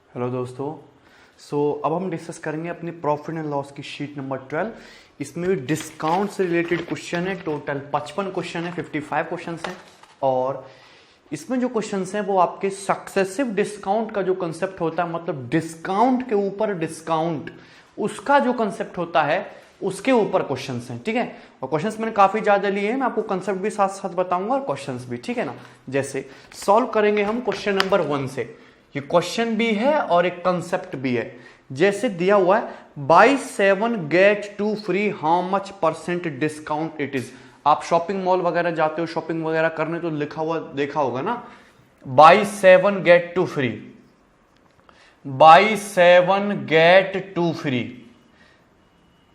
Hello दोस्तों। अब हम डिस्कस करेंगे अपनी प्रॉफिट एंड लॉस की शीट नंबर 12। इसमें भी डिस्काउंट से रिलेटेड क्वेश्चन है। टोटल 55 क्वेश्चन है, 55 क्वेश्चन हैं। और इसमें जो क्वेश्चन हैं वो आपके सक्सेसिव डिस्काउंट का जो कंसेप्ट होता है, मतलब डिस्काउंट के ऊपर डिस्काउंट, उसका जो कंसेप्ट होता है उसके ऊपर क्वेश्चंस हैं। ठीक है, और क्वेश्चंस मैंने काफी ज्यादा लिए हैं, मैं आपको कंसेप्ट भी साथ साथ बताऊंगा और क्वेश्चंस भी। ठीक है ना, जैसे सॉल्व करेंगे हम क्वेश्चन नंबर 1 से। ये क्वेश्चन भी है और एक कंसेप्ट भी है। जैसे दिया हुआ है buy 7 get 2 free, how much % discount it is. आप शॉपिंग मॉल वगैरह जाते हो शॉपिंग वगैरह करने, तो लिखा हुआ देखा होगा ना, buy 7 get 2 free, buy 7 get 2 free.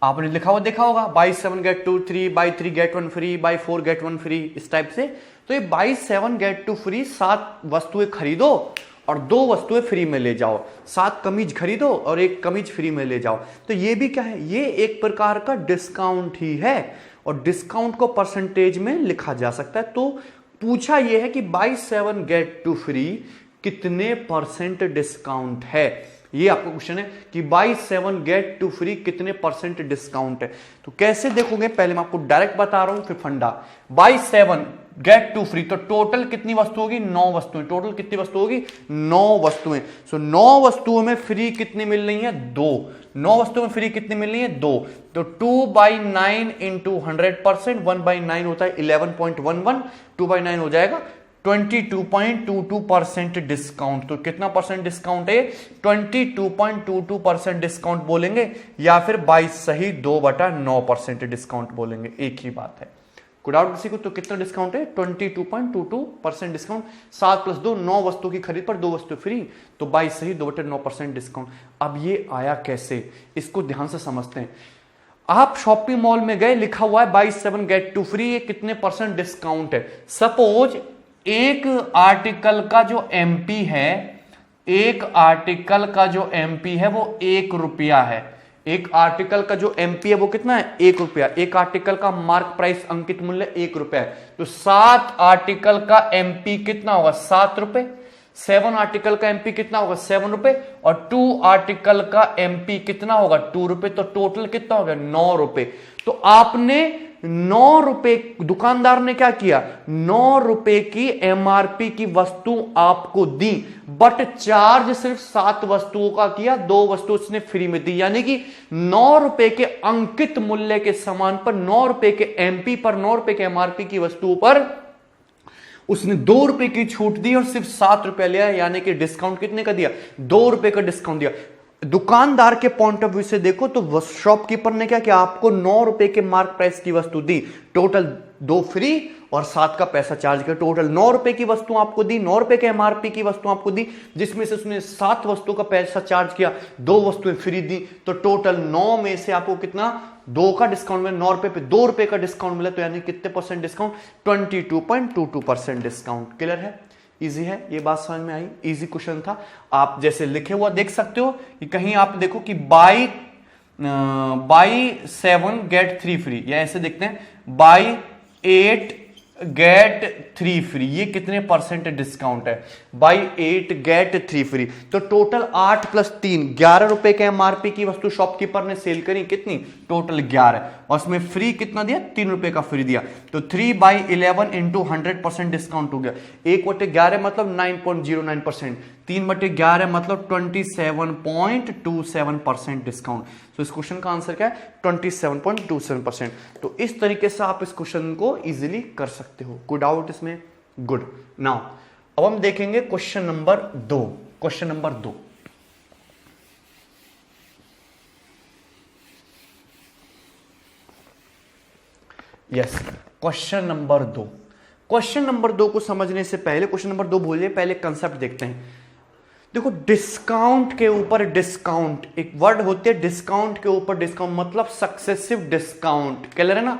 आपने लिखा हुआ देखा होगा, buy 7 get 2 3, buy 3 get 1 free, buy 4 get 1 free, इस टाइप से। तो ये बाई 7 गेट 2 फ्री, 7 वस्तुएं खरीदो और 2 वस्तुएं फ्री में ले जाओ। 7 कमीज खरीदो और 1 कमीज फ्री में ले जाओ। तो ये भी क्या है, ये एक प्रकार का डिस्काउंट ही है और डिस्काउंट को परसेंटेज में लिखा जा सकता है। तो पूछा यह है कि बाई 7 गेट 2 फ्री कितने % डिस्काउंट है। ये आपका क्वेश्चन है कि बाई 7 गेट 2 फ्री कितने % डिस्काउंट है। तो कैसे देखोगे, पहले मैं आपको डायरेक्ट बता रहा हूं, फिर फंडा। बाई 7 गेट 2 फ्री, तो टोटल कितनी वस्तु होगी, 9 वस्तुएं। टोटल कितनी वस्तु होगी, 9 वस्तुएं। सो 9 वस्तुओं में फ्री कितनी मिल रही है, 2। 9 वस्तुओं में फ्री कितनी मिल रही है, 2। तो 2/9 इंटू 100%, 1/9 होता है 11.11, 2/9 हो जाएगा 22.22% डिस्काउंट। तो कितना परसेंट डिस्काउंट है, 22.22% डिस्काउंट बोलेंगे या फिर 22 सही 2/9% डिस्काउंट बोलेंगे, एक ही बात है। कोई डाउट किसी को? तो कितना डिस्काउंट है, 22.22% डिस्काउंट। 7 + 2 9 वस्तु की खरीद पर 2 वस्तु फ्री, तो 22 सही 2/9% डिस्काउंट। अब ये आया कैसे, इसको ध्यान से समझते हैं। आप शॉपिंग मॉल में गए, लिखा हुआ है बाई 7 गेट 2 फ्री, ये कितने % डिस्काउंट है। सपोज एक आर्टिकल का जो एमपी है, एक आर्टिकल का जो एमपी है वो 1 रुपया है। एक आर्टिकल का जो एमपी है वो कितना है, 1 रुपया। एक आर्टिकल का मार्क प्राइस अंकित मूल्य 1 रुपया है। तो 7 आर्टिकल का एमपी कितना होगा, 7 रुपए। 7 आर्टिकल का एमपी कितना होगा, 7 रुपए। और 2 आर्टिकल का एमपी कितना होगा, 2 रुपए। तो टोटल कितना हो गया, 9 रुपए। तो आपने 9 रुपए, दुकानदार ने क्या किया, 9 रुपए की एमआरपी की वस्तु आपको दी, बट चार्ज सिर्फ 7 वस्तुओं का किया, 2 वस्तु उसने फ्री में दी। यानी कि 9 रुपए के अंकित मूल्य के समान पर, 9 रुपए के एमपी पर, 9 रुपए के एमआरपी की वस्तुओं पर उसने 2 रुपए की छूट दी और सिर्फ 7 रुपए लिया। यानी कि डिस्काउंट कितने का दिया, 2 रुपए का डिस्काउंट दिया। दुकानदार के पॉइंट ऑफ व्यू से देखो तो शॉपकीपर ने क्या किया, आपको 9 रुपए के मार्क प्राइस की वस्तु दी, टोटल 2 फ्री और 7 का पैसा चार्ज किया। टोटल 9 रुपए की वस्तु आपको दी, 9 रुपए के एमआरपी की वस्तु आपको दी, जिसमें से उसने 7 वस्तु का पैसा चार्ज किया, 2 वस्तुएं फ्री दी। तो टोटल 9 में से आपको कितना, 2 का डिस्काउंट मिला, 9 रुपए पे 2 रुपए का डिस्काउंट मिला। तो यानी कितने % डिस्काउंट, 22.22% डिस्काउंट। क्लियर है, इजी है, ये बात समझ में आई। इजी क्वेश्चन था। आप जैसे लिखे हुआ देख सकते हो कि कहीं आप देखो कि बाई 7 गेट 3 फ्री, या ऐसे देखते हैं बाई 8 गेट 3 फ्री, ये कितने % डिस्काउंट है, बाई 8 गेट 3 फ्री। तो टोटल 8 + 3 11 रुपए के एमआरपी की वस्तु शॉपकीपर ने सेल करी, कितनी, टोटल 11, और उसमें फ्री कितना दिया, 3 रुपए का फ्री दिया। तो 3/11 इंटू 100% डिस्काउंट हो गया। 1/11 मतलब 9.09%, 3/11 मतलब 27.27% डिस्काउंट। तो इस क्वेश्चन का आंसर क्या है, 27.27%। तो इस तरीके से आप इस क्वेश्चन को इजीली कर सकते हो। कोई डाउट इसमें? गुड। नाउ अब हम देखेंगे question number 2। Question number 2, yes, question number 2। Question number 2 को समझने से पहले, क्वेश्चन नंबर 2 भूलिए, पहले कंसेप्ट देखते हैं। देखो, डिस्काउंट के ऊपर डिस्काउंट, एक वर्ड होते हैं डिस्काउंट के ऊपर डिस्काउंट, मतलब सक्सेसिव डिस्काउंट। क्लियर है ना।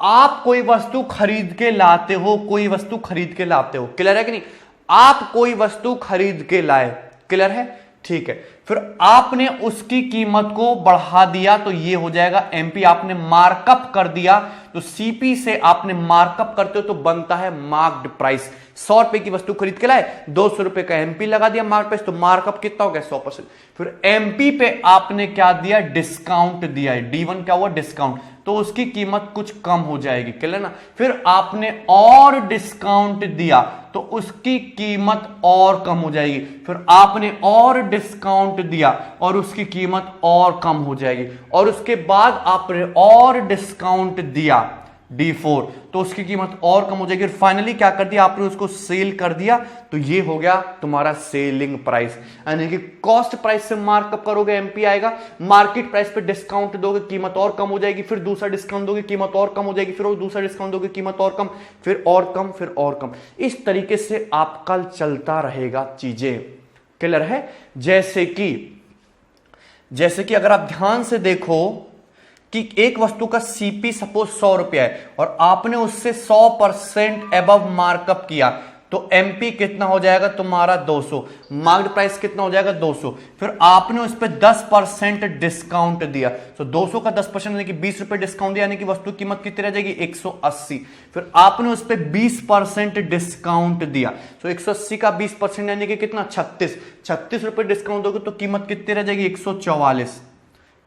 आप कोई वस्तु खरीद के लाते हो, कोई वस्तु खरीद के लाते हो, क्लियर है कि नहीं। आप कोई वस्तु खरीद के लाए, क्लियर है, ठीक है, फिर आपने उसकी कीमत को बढ़ा दिया तो ये हो जाएगा एमपी, आपने मार्कअप कर दिया तो सीपी से आपने मार्कअप करते हो तो बनता है मार्क्ड प्राइस। 100 रुपए की वस्तु खरीद के लाए, 200 रुपए का एमपी लगा दिया मार्क प्राइस, तो मार्कअप कितना हो गया 100%। फिर एमपी पे आपने क्या दिया, डिस्काउंट दिया है, D1 क्या हुआ, डिस्काउंट, तो उसकी कीमत कुछ कम हो जाएगी, क्लियर ना। फिर आपने और डिस्काउंट दिया तो उसकी कीमत और कम हो जाएगी, फिर आपने और डिस्काउंट दिया और उसकी कीमत और कम हो जाएगी, और उसके बाद आपने और डिस्काउंट दिया D4 तो उसकी कीमत और कम हो जाएगी। फाइनली क्या कर दिया आपने, उसको सेल कर दिया, तो ये हो गया तुम्हारा सेलिंग प्राइस। यानी कि कॉस्ट प्राइस से मार्कअप करोगे एमपी आएगा, मार्केट प्राइस पे डिस्काउंट दोगे कीमत और कम हो जाएगी, फिर दूसरा डिस्काउंट दोगे कीमत और कम हो जाएगी, फिर दूसरा डिस्काउंट दोगे कीमत और कम, फिर और कम, फिर और कम। इस तरीके से आपका चलता रहेगा चीजें, क्लियर है। जैसे कि अगर आप ध्यान से देखो कि एक वस्तु का सीपी सपोज 100 रुपया है और आपने उससे 100% एबव मार्कअप किया तो एमपी कितना हो जाएगा तुम्हारा 200, मार्केट प्राइस कितना हो जाएगा 200, फिर आपने उस पर 10% डिस्काउंट दिया, तो 200 का 10% यानी कि 20 रुपए डिस्काउंट दिया, यानी कि वस्तु की कीमत कितनी रह जाएगी 180, फिर आपने उस पर 20% डिस्काउंट दिया, तो 180 का 20% यानी कि कितना 36 रुपए डिस्काउंट दोगे तो कीमत कितनी रह जाएगी 144,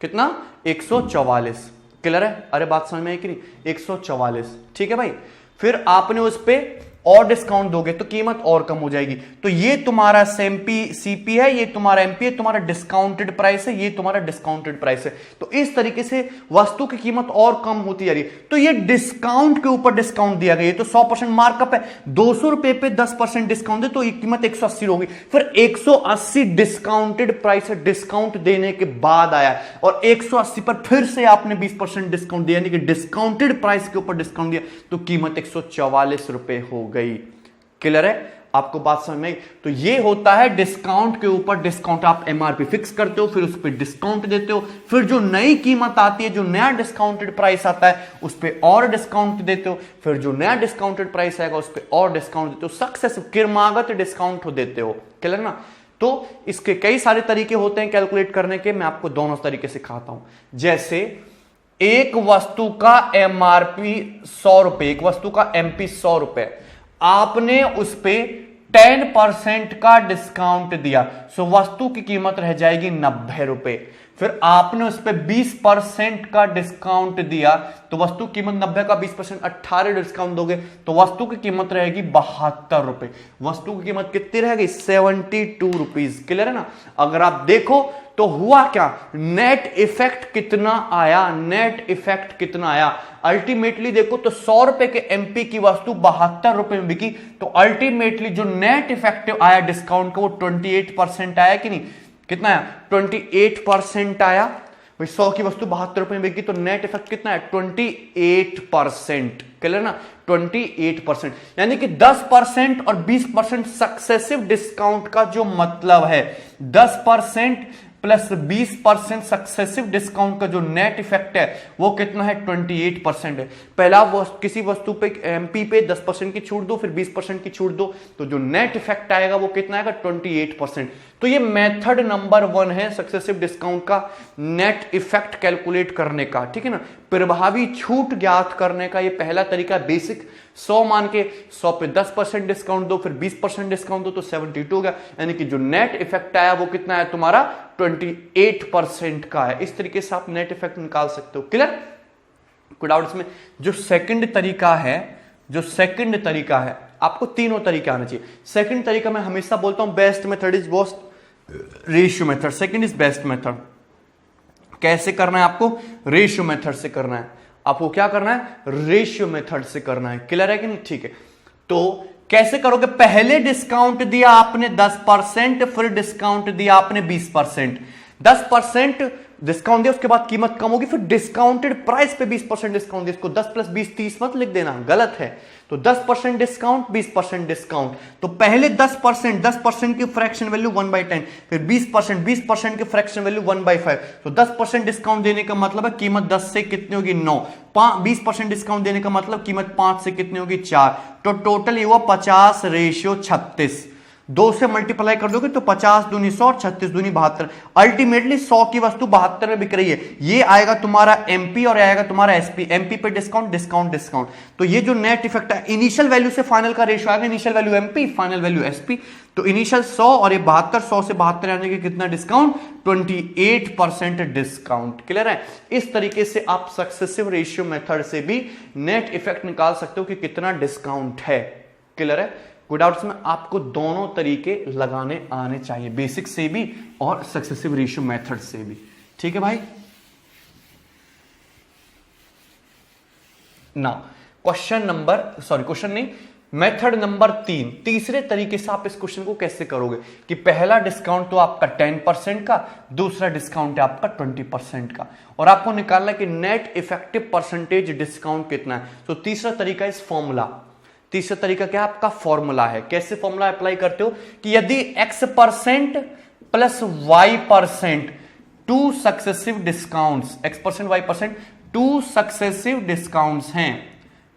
कितना 144, क्लियर है। अरे बात समझ में आई कि नहीं, 144, ठीक है भाई। फिर आपने उस पे और डिस्काउंट दोगे तो कीमत और कम हो जाएगी, तो ये तुम्हारा सीपी है, ये तुम्हारा एमपी है, तुम्हारा डिस्काउंटेड प्राइस है, ये तुम्हारा डिस्काउंटेड प्राइस है। तो इस तरीके से वस्तु की कीमत और कम होती जा रही है, तो ये डिस्काउंट के ऊपर डिस्काउंट दिया गया, तो 100% मार्कअप है, 200 रुपए पे 10% डिस्काउंट दे तो ये कीमत 180 होगी, फिर 180 डिस्काउंटेड प्राइस है, डिस्काउंट देने के बाद आया, और 180 पर फिर से आपने 20% डिस्काउंट दिया, यानी कि डिस्काउंटेड प्राइस के ऊपर डिस्काउंट दिया तो कीमत 144 रुपए हो गई, क्लियर है। आपको बात समझ में आई। तो ये होता है डिस्काउंट के ऊपर डिस्काउंट, आप एमआरपी फिक्स करते हो, फिर उस पर डिस्काउंट देते हो, फिर जो नई कीमत आती है, जो नया डिस्काउंटेड प्राइस आता है उस पर और डिस्काउंट देते हो, फिर जो नया डिस्काउंटेड प्राइस आएगा उस पर और डिस्काउंट देते हो, सक्सेसिव क्रमागत डिस्काउंट देते हो, क्लियर ना। तो इसके कई सारे तरीके होते हैं कैलकुलेट करने के, मैं आपको दोनों तरीके सिखाता हूं। जैसे एक वस्तु का एमआरपी 100 रुपए, एक वस्तु का एमपी 100 रुपए, आपने उस पे 10% का डिस्काउंट दिया, सो वस्तु की कीमत रह जाएगी 90 रुपए, फिर आपने उस पे 20% का डिस्काउंट दिया तो वस्तु की कीमत 90 का 20% 18 डिस्काउंट दोगे तो वस्तु की कीमत रहेगी 72 रुपए, वस्तु की कीमत कितनी रहेगी 72 रुपीज, क्लियर है ना। अगर आप देखो तो हुआ क्या, नेट इफेक्ट कितना आया, नेट इफेक्ट कितना आया, अल्टीमेटली देखो तो 100 रुपए के एमपी की वस्तु 72 रुपए में बिकी, तो अल्टीमेटली जो नेट इफेक्ट आया डिस्काउंट का वो 28% आया कि नहीं, कितना आया 28% आया। 100 की वस्तु 72 रुपए में बिकी तो नेट इफेक्ट कितना है 28%, क्लियर ना, 28%, यानी कि 10% और 20% सक्सेसिव डिस्काउंट का जो मतलब है 10% प्लस 20% सक्सेसिव डिस्काउंट का जो नेट इफेक्ट है वो कितना है 28% है। पहला वो किसी वस्तु पे एमपी पे 10% की छूट दो, फिर 20% की छूट दो, तो जो नेट इफेक्ट आएगा वो कितना आएगा 28%। तो ये मेथड नंबर 1 है सक्सेसिव डिस्काउंट का नेट इफेक्ट कैलकुलेट करने का, ठीक है ना, प्रभावी छूट ज्ञात करने का ये पहला तरीका बेसिक। 100 मान के 100 पे 10% डिस्काउंट दो, फिर 20% डिस्काउंट दो तो 72 हो गया, यानी कि जो नेट इफेक्ट आया वो कितना है तुम्हारा 28% का है। इस तरीके से आप नेट इफेक्ट निकाल सकते हो, क्लियर, कोई डाउट इसमें। जो सेकंड तरीका है आपको तीनों तरीके आना चाहिए। सेकंड तरीका मैं हमेशा बोलता हूं best method is most ratio method, second is best method. कैसे करना है आपको, रेशियो मेथड से करना है, आपको क्या करना है रेशियो मेथड से करना है, क्लियर है कि नहीं, ठीक है। तो कैसे करोगे, पहले डिस्काउंट दिया आपने 10%, फिर डिस्काउंट दिया आपने 20%, 10% डिस्काउंट दिया उसके बाद कीमत कम होगी, फिर डिस्काउंटेड प्राइस पे 20% डिस्काउंट दिया, इसको 10 प्लस 20 30 मत लिख देना, गलत है। तो 10% डिस्काउंट 20% डिस्काउंट, तो पहले 10% की फ्रैक्शन वैल्यू 1/10, फिर 20% की फ्रैक्शन वैल्यू 1/5, तो 10% डिस्काउंट देने का मतलब है कीमत 10 से कितनी होगी 9, 20% डिस्काउंट देने का मतलब कीमत 5 से कितनी होगी 4, तो टोटल ये हुआ 50/36। 2 से मल्टीप्लाई कर दोगे तो 50 दूनी 100 और 36 दूनी 72। अल्टीमेटली 100 की वस्तु 72 में बिक रही है। ये आएगा तुम्हारा एमपी और आएगा तुम्हारा एसपी। एमपी पे डिस्काउंट डिस्काउंट डिस्काउंट, तो ये जो नेट इफेक्ट है इनिशियल वैल्यू से फाइनल का रेशियो आएगा, initial value MP final value SP. तो इनिशियल 100 और ये 72, 100 से 72 आने के कितना डिस्काउंट, 28% डिस्काउंट। क्लियर है? इस तरीके से आप सक्सेसिव रेशियो मेथड से भी नेट इफेक्ट निकाल सकते हो कि कितना डिस्काउंट है। क्लियर है? कोई डाउट्स में? आपको दोनों तरीके लगाने आने चाहिए, बेसिक से भी और सक्सेसिव रेशियो मेथड से भी। ठीक है भाई? नाउ क्वेश्चन नहीं, मेथड नंबर 3, तीसरे तरीके से आप इस क्वेश्चन को कैसे करोगे कि पहला डिस्काउंट तो आपका 10% का, दूसरा डिस्काउंट है आपका 20% का, और आपको निकालना कि नेट इफेक्टिव परसेंटेज डिस्काउंट कितना है। तो तीसरा तरीका इस फॉर्मूला, तीसरा तरीका क्या है आपका, फॉर्मूला है। कैसे फॉर्मूला अप्लाई करते हो कि यदि x% plus y% two successive discounts, x% y% two successive discounts हैं।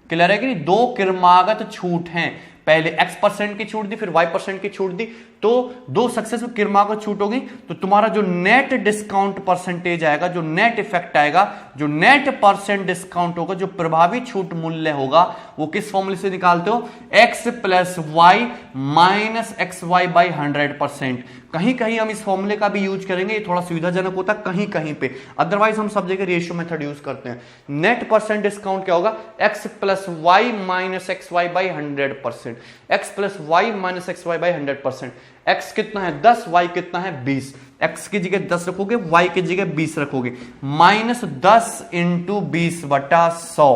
क्लियर है कि नहीं? 2 क्रमागत छूट हैं, पहले x% की छूट दी फिर y% की छूट दी, तो 2 सक्सेसिव क्रमागत छूट होगी। तो तुम्हारा जो नेट डिस्काउंट परसेंटेज आएगा, जो नेट इफेक्ट आएगा, जो नेट परसेंट डिस्काउंट होगा, जो प्रभावी छूट मूल्य होगा, वो किस फॉर्मूले से निकालते हो, x plus Y minus X Y by 100%। कहीं कहीं हम इस फॉर्मूले का भी यूज करेंगे, ये थोड़ा सुविधाजनक होता है कहीं कहीं पे, अदरवाइज हम सब जगह रेशियो मेथड यूज करते हैं। नेट परसेंट डिस्काउंट क्या होगा, x plus Y minus X Y by 100%, x plus Y minus X Y by 100%। x कितना है 10, y कितना है 20, x की जगह 10 रखोगे, y की जगह 20 रखोगे, माइनस 10 इंटू 20 बटा 100,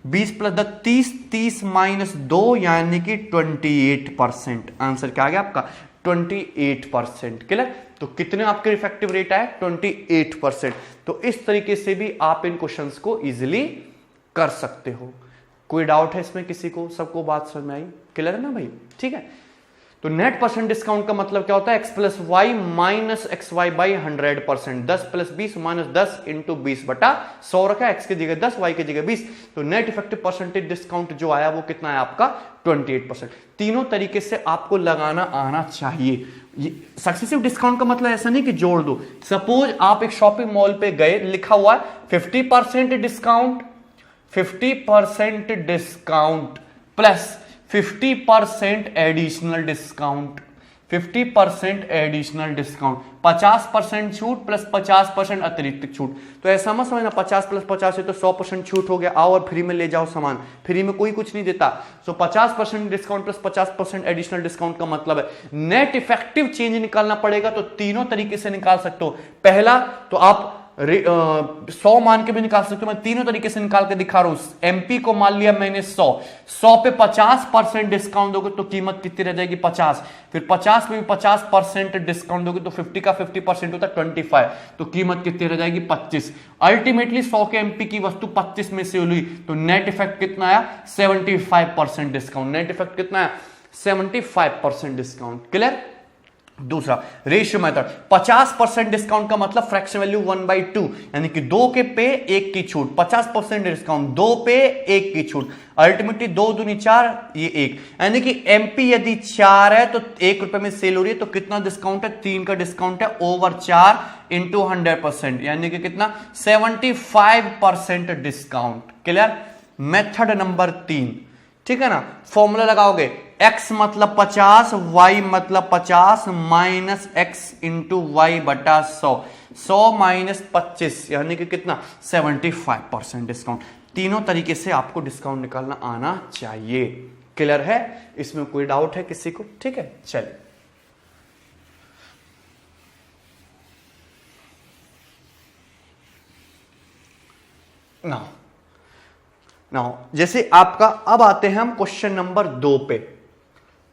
20 प्लस 10 30, 30 माइनस 2 यानी कि 28%। आंसर क्या आ गया आपका, 28%। क्लियर? तो कितने आपके इफेक्टिव रेट आए, 28%। तो इस तरीके से भी आप इन क्वेश्चंस को इजीली कर सकते हो। कोई डाउट है इसमें किसी को? सबको बात समझ में आई? क्लियर है ना भाई? ठीक है। तो नेट परसेंट डिस्काउंट का मतलब क्या होता है, x plus Y minus X Y by 100%, 10 plus 20 minus 10 into 20 बटा 100 रखा है, x की जगह 10, y की जगह 20। तो नेट इफेक्टिव परसेंटेज डिस्काउंट जो आया वो कितना है आपका, 28%। तीनों तरीके से आपको लगाना आना चाहिए। सक्सेसिव डिस्काउंट का मतलब ऐसा नहीं कि जोड़ दो। सपोज आप एक शॉपिंग मॉल पे गए, लिखा हुआ है 50% discount, 50% discount plus 50% additional discount, 50% additional discount, 50% छूट प्लस 50% अतिरिक्त छूट। तो ऐसा मत समझना 50 प्लस 50 है तो 100% छूट हो गया, आओ और फ्री में ले जाओ सामान, फ्री में कोई कुछ नहीं देता। सो 50% डिस्काउंट प्लस 50% एडिशनल डिस्काउंट का मतलब है नेट इफेक्टिव चेंज निकालना पड़ेगा। तो तीनों तरीके से निकाल सकते हो। पहला तो आप 100 मान के भी निकाल सकते हो, मैं तीनों तरीके से निकाल के दिखा रहा हूं। एमपी को मान लिया मैंने 100 पे 50% डिस्काउंट दोगे तो कीमत कितनी रह जाएगी, 50। फिर 50 पे भी 50% डिस्काउंट दोगे तो 50 का 50% होता है 25, तो कीमत कितनी रह जाएगी, 25। अल्टीमेटली 100 के एमपी की वस्तु 25 में से हुई, तो नेट इफेक्ट कितना आया, 75% डिस्काउंट। नेट इफेक्ट कितना आया, 75% डिस्काउंट। क्लियर? दूसरा रेशियो मेथड, 50% डिस्काउंट का मतलब फ्रैक्शन वैल्यू 1/2, यानी कि 2 के पे 1 की छूट, 50% डिस्काउंट 2 पे 1 की छूट, अल्टीमेटली 2 दूनी 4, ये 1, यानी कि एमपी यदि 4 है तो 1 रुपए में सेल हो रही है, तो कितना डिस्काउंट है, 3 का डिस्काउंट है ओवर 4 इंटू 100%, यानी कि कितना, 75% डिस्काउंट। क्लियर? मेथड नंबर 3, ठीक है ना? फॉर्मूला लगाओगे, x मतलब 50, y मतलब 50 माइनस x इंटू वाई बटा 100, 100 माइनस 25 यानी कि कितना, 75% डिस्काउंट। तीनों तरीके से आपको डिस्काउंट निकालना आना चाहिए। क्लियर है? इसमें कोई डाउट है किसी को? ठीक है, चलिए नाउ जैसे आपका, अब आते हैं हम क्वेश्चन नंबर 2 पे।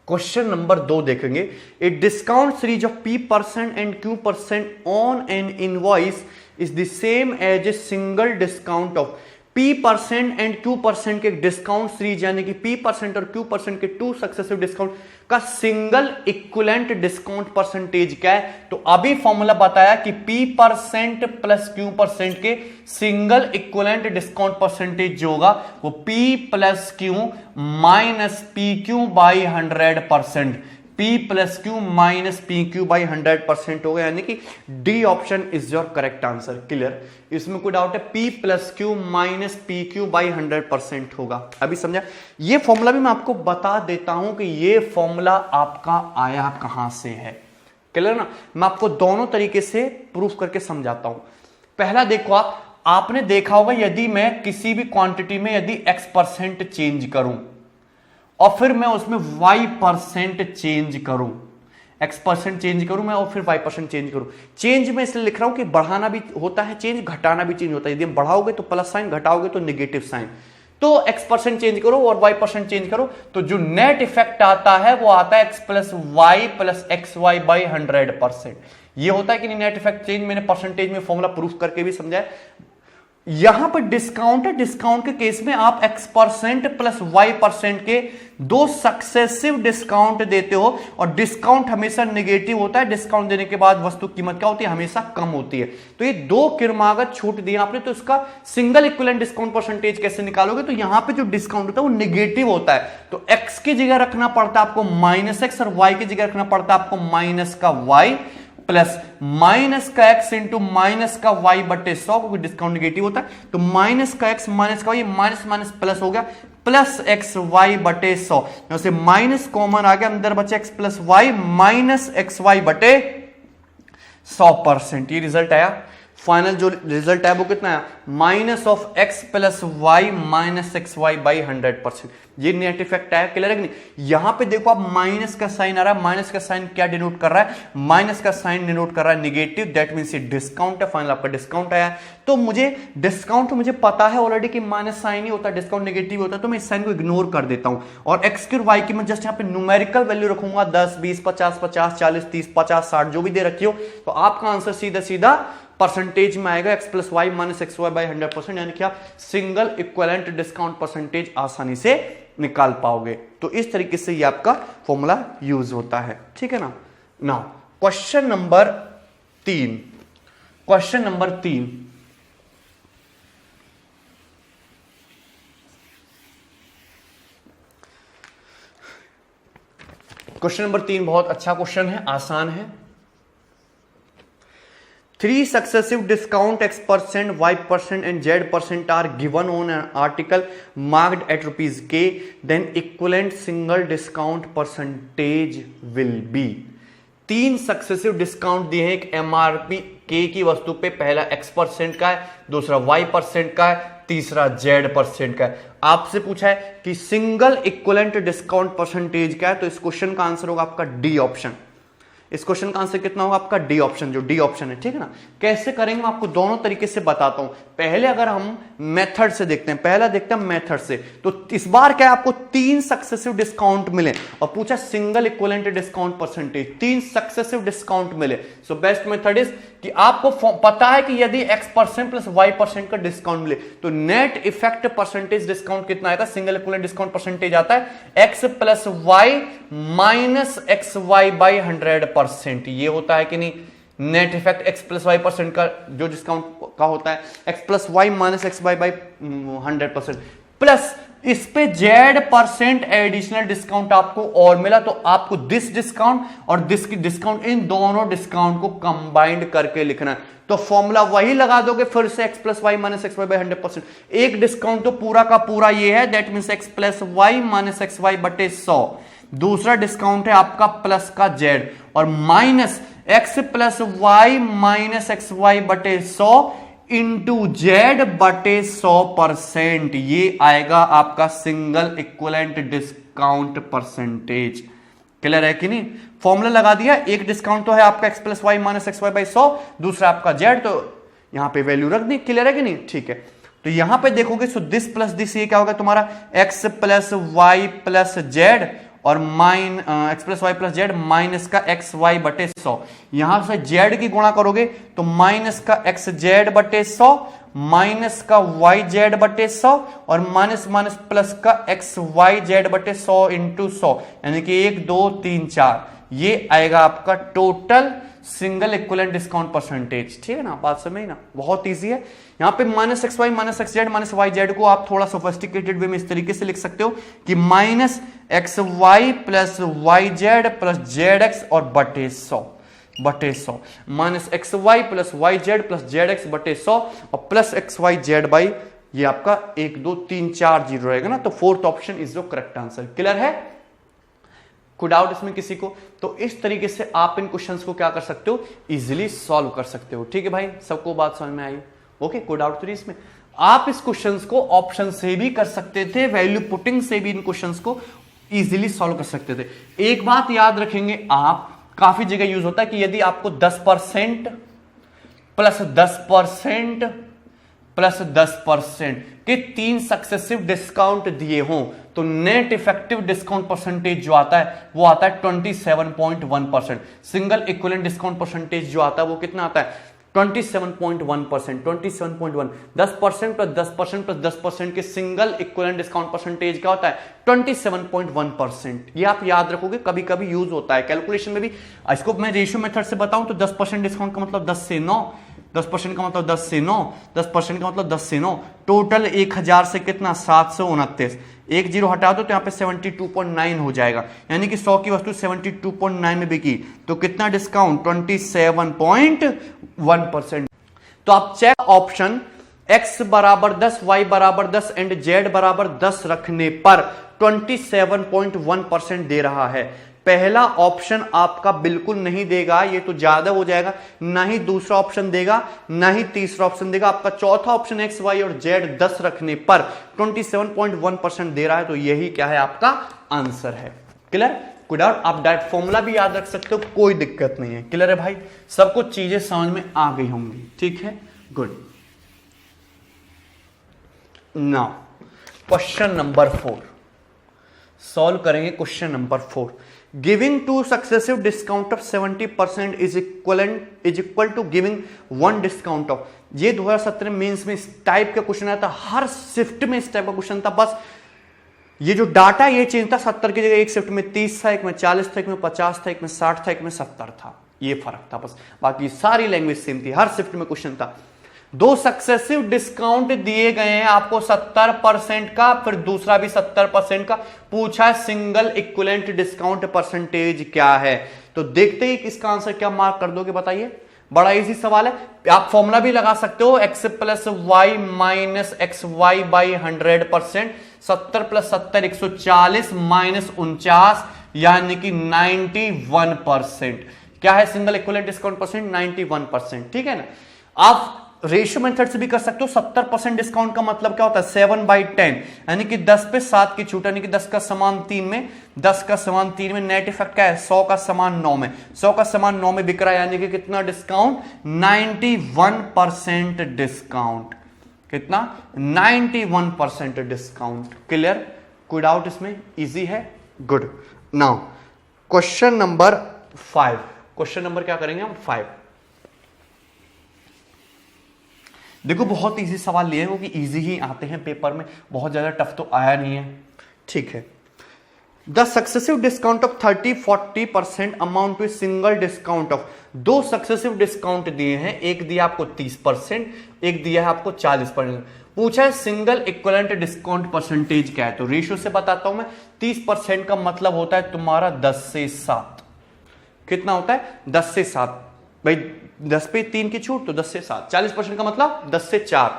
क्वेश्चन नंबर 2 देखेंगे, a discount series of P% and Q% on an invoice is the same as a single discount of P% and Q% के डिस्काउंट सीरीज, यानी कि P% और Q% के 2 सक्सेसिव डिस्काउंट का single equivalent discount percentage क्या है। तो अभी फॉर्मूला बताया कि P% प्लस Q% के सिंगल इक्विवेलेंट डिस्काउंट परसेंटेज जो होगा वो P plus Q minus PQ by 100%। P plus Q minus P Q by 100% होगा, यानी कि D option is your correct answer. Clear, इसमें कोई डाउट है? P plus Q minus P Q by 100% होगा। अभी समझा? ये फॉर्मूला भी मैं आपको बता देता हूं कि ये फॉर्मूला आपका आया कहां से है। क्लियर ना? मैं आपको दोनों तरीके से प्रूफ करके समझाता हूं। पहला देखो, आपने देखा होगा यदि मैं किसी भी क्वांटिटी में यदि x% चेंज करूं और फिर मैं उसमें y% चेंज करूं, x% चेंज करूं मैं और फिर y% चेंज करूं। चेंज में इसलिए लिख रहा हूं कि बढ़ाना भी होता है चेंज, घटाना भी चेंज होता है। यदि हम बढ़ाओगे तो प्लस साइन, घटाओगे तो नेगेटिव साइन। तो x% चेंज करो और y% चेंज करो तो जो नेट इफेक्ट आता है वो आता है x plus Y plus X Y by 100%। ये होता है कि नहीं नेट इफेक्ट चेंज? मैंने परसेंटेज में फॉर्मूला प्रूफ करके भी समझा है। यहां पर डिस्काउंट है, डिस्काउंट के केस में आप x% प्लस y% के दो सक्सेसिव डिस्काउंट देते हो और डिस्काउंट हमेशा नेगेटिव होता है। डिस्काउंट देने के बाद वस्तु कीमत क्या होती है? हमेशा कम होती है। तो ये दो किरमागत छूट दी आपने, तो इसका सिंगल इक्विवेलेंट डिस्काउंट परसेंटेज कैसे निकालोगे? तो यहां पे जो डिस्काउंट होता है वो नेगेटिव होता है, तो x की जगह रखना पड़ता है आपको -x और y की जगह रखना पड़ता है आपको माइनस का y प्लस माइनस का x इंटू माइनस का y बटे 100, क्योंकि डिस्काउंट नेगेटिव होता है। तो माइनस का x माइनस का y, माइनस माइनस प्लस हो गया, प्लस एक्स वाई बटे 100। यहां से माइनस कॉमन आ गया, अंदर बचे x plus Y minus X Y बटे 100%। ये रिजल्ट आया। फाइनल जो रिजल्ट है वो कितना है? Minus of x plus Y minus X Y by 100%। ये नेट इफेक्ट आया। क्लियर है कि नहीं? यहां पे देखो आप माइनस का साइन आ रहा है। माइनस का साइन क्या डिनोट कर रहा है? माइनस का साइन डिनोट कर रहा है नेगेटिव, दैट मींस ये डिस्काउंट है। फाइनल आपका डिस्काउंट आया। तो मुझे डिस्काउंट मुझे पता है ऑलरेडी कि माइनस साइन ही होता है, डिस्काउंट नेगेटिव होता है, तो मैं इस साइन को इग्नोर कर देता हूं और एक्स की और वाई की मैं जस्ट यहां पे न्यूमेरिकल वैल्यू रखूंगा 10, 20, 50, 50, 40, 30, 50, 60 जो भी दे रखी हो। तो आपका आंसर सीधा सीधा परसेंटेज में आएगा x plus Y minus X Y by 100%, यानी कि आप सिंगल इक्विवेलेंट डिस्काउंट परसेंटेज आसानी से निकाल पाओगे। तो इस तरीके से ये आपका फॉर्मूला यूज होता है। ठीक है ना? Now question number 3। Question number 3, question number 3 बहुत अच्छा क्वेश्चन है, आसान है। 3 successive discount x%, y% and z% are given on an article marked at rupees k, then equivalent single discount percentage will be। 3 successive discount दिए हैं एक MRP के की वस्तु पे। पहला x% का है, दूसरा y% का है, तीसरा z% का है। आपसे पूछा है कि सिंगल इक्विवेलेंट डिस्काउंट परसेंटेज क्या है, तो इस क्वेश्चन का आंसर होगा आपका डी ऑप्शन। इस क्वेश्चन का आंसर कितना होगा आपका? डी ऑप्शन, जो डी ऑप्शन है। ठीक है ना? कैसे करेंगे मैं आपको दोनों तरीके से बताता हूं। पहले अगर हम मेथड से देखते हैं, पहला देखते हैं मेथड से, तो इस बार क्या है? आपको 3 सक्सेसिव डिस्काउंट मिले और पूछा single equivalent discount percentage, 3 successive discount मिले। सो बेस्ट मेथड इज कि आपको पता है कि यदि x% प्लस y% का डिस्काउंट मिले तो नेट इफेक्ट परसेंटेज डिस्काउंट कितना आएगा? सिंगल इक्विवेलेंट डिस्काउंट परसेंटेज आता है x plus Y minus X Y by 100%। ये होता है कि नहीं? Net effect x plus Y % का जो डिस्काउंट का होता है x plus Y minus X Y by 100%, plus इस पे z% एडिशनल डिस्काउंट आपको और मिला, तो आपको दिस डिस्काउंट और दिस की डिस्काउंट, इन दोनों डिस्काउंट को कंबाइंड करके लिखना है। तो फॉर्मूला वही लगा दोगे फिर से x plus Y minus X Y by 100%। एक डिस्काउंट तो पूरा का पूरा ये है, that means x plus Y minus X Y बटे 100। दूसरा डिस्काउंट है आपका प्लस का z और minus x plus Y minus X Y बटे 100 इंटू जेड बटे 100%। ये आएगा आपका single equivalent discount percentage. Clear है कि नहीं? फॉर्मूला लगा दिया। एक डिस्काउंट तो है आपका x plus Y minus X Y by 100, दूसरा आपका z, तो यहां पे वैल्यू रख दी। क्लियर है कि नहीं? ठीक है। तो यहां पे देखोगे सो दिस प्लस दिस, ये क्या होगा तुम्हारा? x plus Y plus Z और x plus Y plus Z minus का एक्स वाई बटे 100। यहां से जेड की गुणा करोगे तो माइनस का एक्स जेड बटे 100 माइनस का वाई जेड बटे 100 और माइनस माइनस प्लस का एक्स वाई जेड बटे 100 इंटू 100, यानी कि 1 2 3 4। ये आएगा आपका total single equivalent discount percentage. ठीक है ना, बात समझ ना, बहुत इजी है। यहाँ पे minus X Y minus X Z minus Y Z को आप थोड़ा सोफिस्टिकेटेड वे में इस तरीके से लिख सकते हो कि minus X Y plus Y Z plus Z X और बटे 100 minus X Y plus Y Z plus Z X बटे 100 और plus X Y Z by ये आपका 1 2 3 4 जीरो रहेगा ना, तो फोर्थ ऑप्शन इज जो करेक्ट आंसर। क्लियर है? कोई डाउट इसमें किसी को? तो इस तरीके से आप इन क्वेश्चंस को क्या कर सकते हो, इजीली सॉल्व कर सकते हो। ठीक है भाई, सबको बात समझ में आई? ओके, कोई डाउट तो नहीं इसमें? आप इस क्वेश्चंस को ऑप्शन से भी कर सकते थे, वैल्यू पुटिंग से भी इन क्वेश्चंस को इजीली सॉल्व कर सकते थे। एक बात याद रखेंगे आप, काफी जगह यूज होता है कि यदि आपको 10% प्लस 10% प्लस 10% के 3 सक्सेसिव डिस्काउंट दिए हों तो नेट इफेक्टिव डिस्काउंट परसेंटेज जो आता है वो आता है 27.1%। सिंगल इक्विवेलेंट डिस्काउंट परसेंटेज जो आता है वो कितना आता है 27.1%। 27.1 10% प्लस 10% प्लस 10% के सिंगल इक्विवेलेंट डिस्काउंट परसेंटेज क्या होता है 27.1%। ये आप याद रखोगे, कभी कभी यूज होता है कैलकुलेशन में भी। इसको मैं रेशियो मेथड से बताऊं तो 10% डिस्काउंट का मतलब 10 से 9, 10% का मतलब 10 से 9, 10% का मतलब 10 से 9, टोटल 1000 से कितना 729। एक जीरो हटा दो तो यहाँ पे 72.9 हो जाएगा, यानी कि 100 की वस्तु 72.9 में बिकी तो कितना डिस्काउंट 27.1%। तो आप चेक ऑप्शन x बराबर 10 y बराबर 10 एंड z बराबर 10 रखने पर 27.1% दे रहा है। पहला ऑप्शन आपका बिल्कुल नहीं देगा, ये तो ज्यादा हो जाएगा, ना ही दूसरा ऑप्शन देगा ना ही तीसरा ऑप्शन देगा। आपका चौथा ऑप्शन एक्स वाई और जेड 10 रखने पर 27.1% दे रहा है, तो यही क्या है आपका आंसर है। क्लियर? कोई डाउट? आप डायरेक्ट फॉर्मूला भी याद रख सकते हो, कोई दिक्कत नहीं है। क्लियर है भाई? सब कुछ चीजें समझ में आ गई होंगी। ठीक है, good. Now question number 4 solve करेंगे। Question number 4, giving to successive discount of 70% is equal to giving 1 discount of. ये 2017 मेंस में इस टाइप का क्वेश्चन आया था, हर शिफ्ट में इस टाइप का क्वेश्चन था। बस ये जो डाटा ये चेंज था, 70 की जगह एक शिफ्ट में 30 था, एक में 40 था, एक में 50 था, एक में 60 था, एक में 70 था, ये फर्क था बस। बाकी सारी लैंग्वेज सेम थी, हर शिफ्ट में क्वेश्चन था। 2 सक्सेसिव डिस्काउंट दिए गए हैं आपको 70% का, फिर दूसरा भी 70% का। पूछा है सिंगल इक्विवेलेंट डिस्काउंट परसेंटेज क्या है। तो देखते ही इसका आंसर क्या मार्क कर दोगे बताइए? बड़ा इजी सवाल है। आप फॉर्मूला भी लगा सकते हो, x plus Y minus X Y by 100%, 70 plus 70 140 minus 49 यानी कि 91%। क्या है सिंगल इक्विवेलेंट डिस्काउंट परसेंट? 91%। ठीक है ना? आप रेशियो मेथड से भी कर सकते हो। 70% डिस्काउंट का मतलब क्या होता है 7/10, यानी कि 10 पे 7 की छूट, यानी कि 10 का समान 3 में, 10 का समान 3 में नेट इफेक्ट क्या है 100 का समान 9 में, 100 का समान 9 में बिक रहा है, यानी कि कितना डिस्काउंट 91% डिस्काउंट। कितना 91% डिस्काउंट। क्लियर? कोई डाउट इसमें? इजी है, good. Now question number 5, question number क्या करेंगे हम 5। देखो बहुत इजी सवाल लिए हैं, क्योंकि इजी ही आते हैं पेपर में, बहुत ज्यादा टफ तो आया नहीं है। ठीक है, the successive discount of 30-40% amount to single discount of. 2 successive discount दिए हैं, एक दिया आपको 30%, एक दिया है आपको 40%। पूछा है सिंगल इक्विवेलेंट डिस्काउंट परसेंटेज क्या है। तो रेशियो से बताता हूं मैं, 30% का मतलब होता है तुम्हारा 10 से 7। कितना होता है 10 से 7 भाई, 10 पे 3 की छूट तो 10 से 7। 40% का मतलब 10 से 4,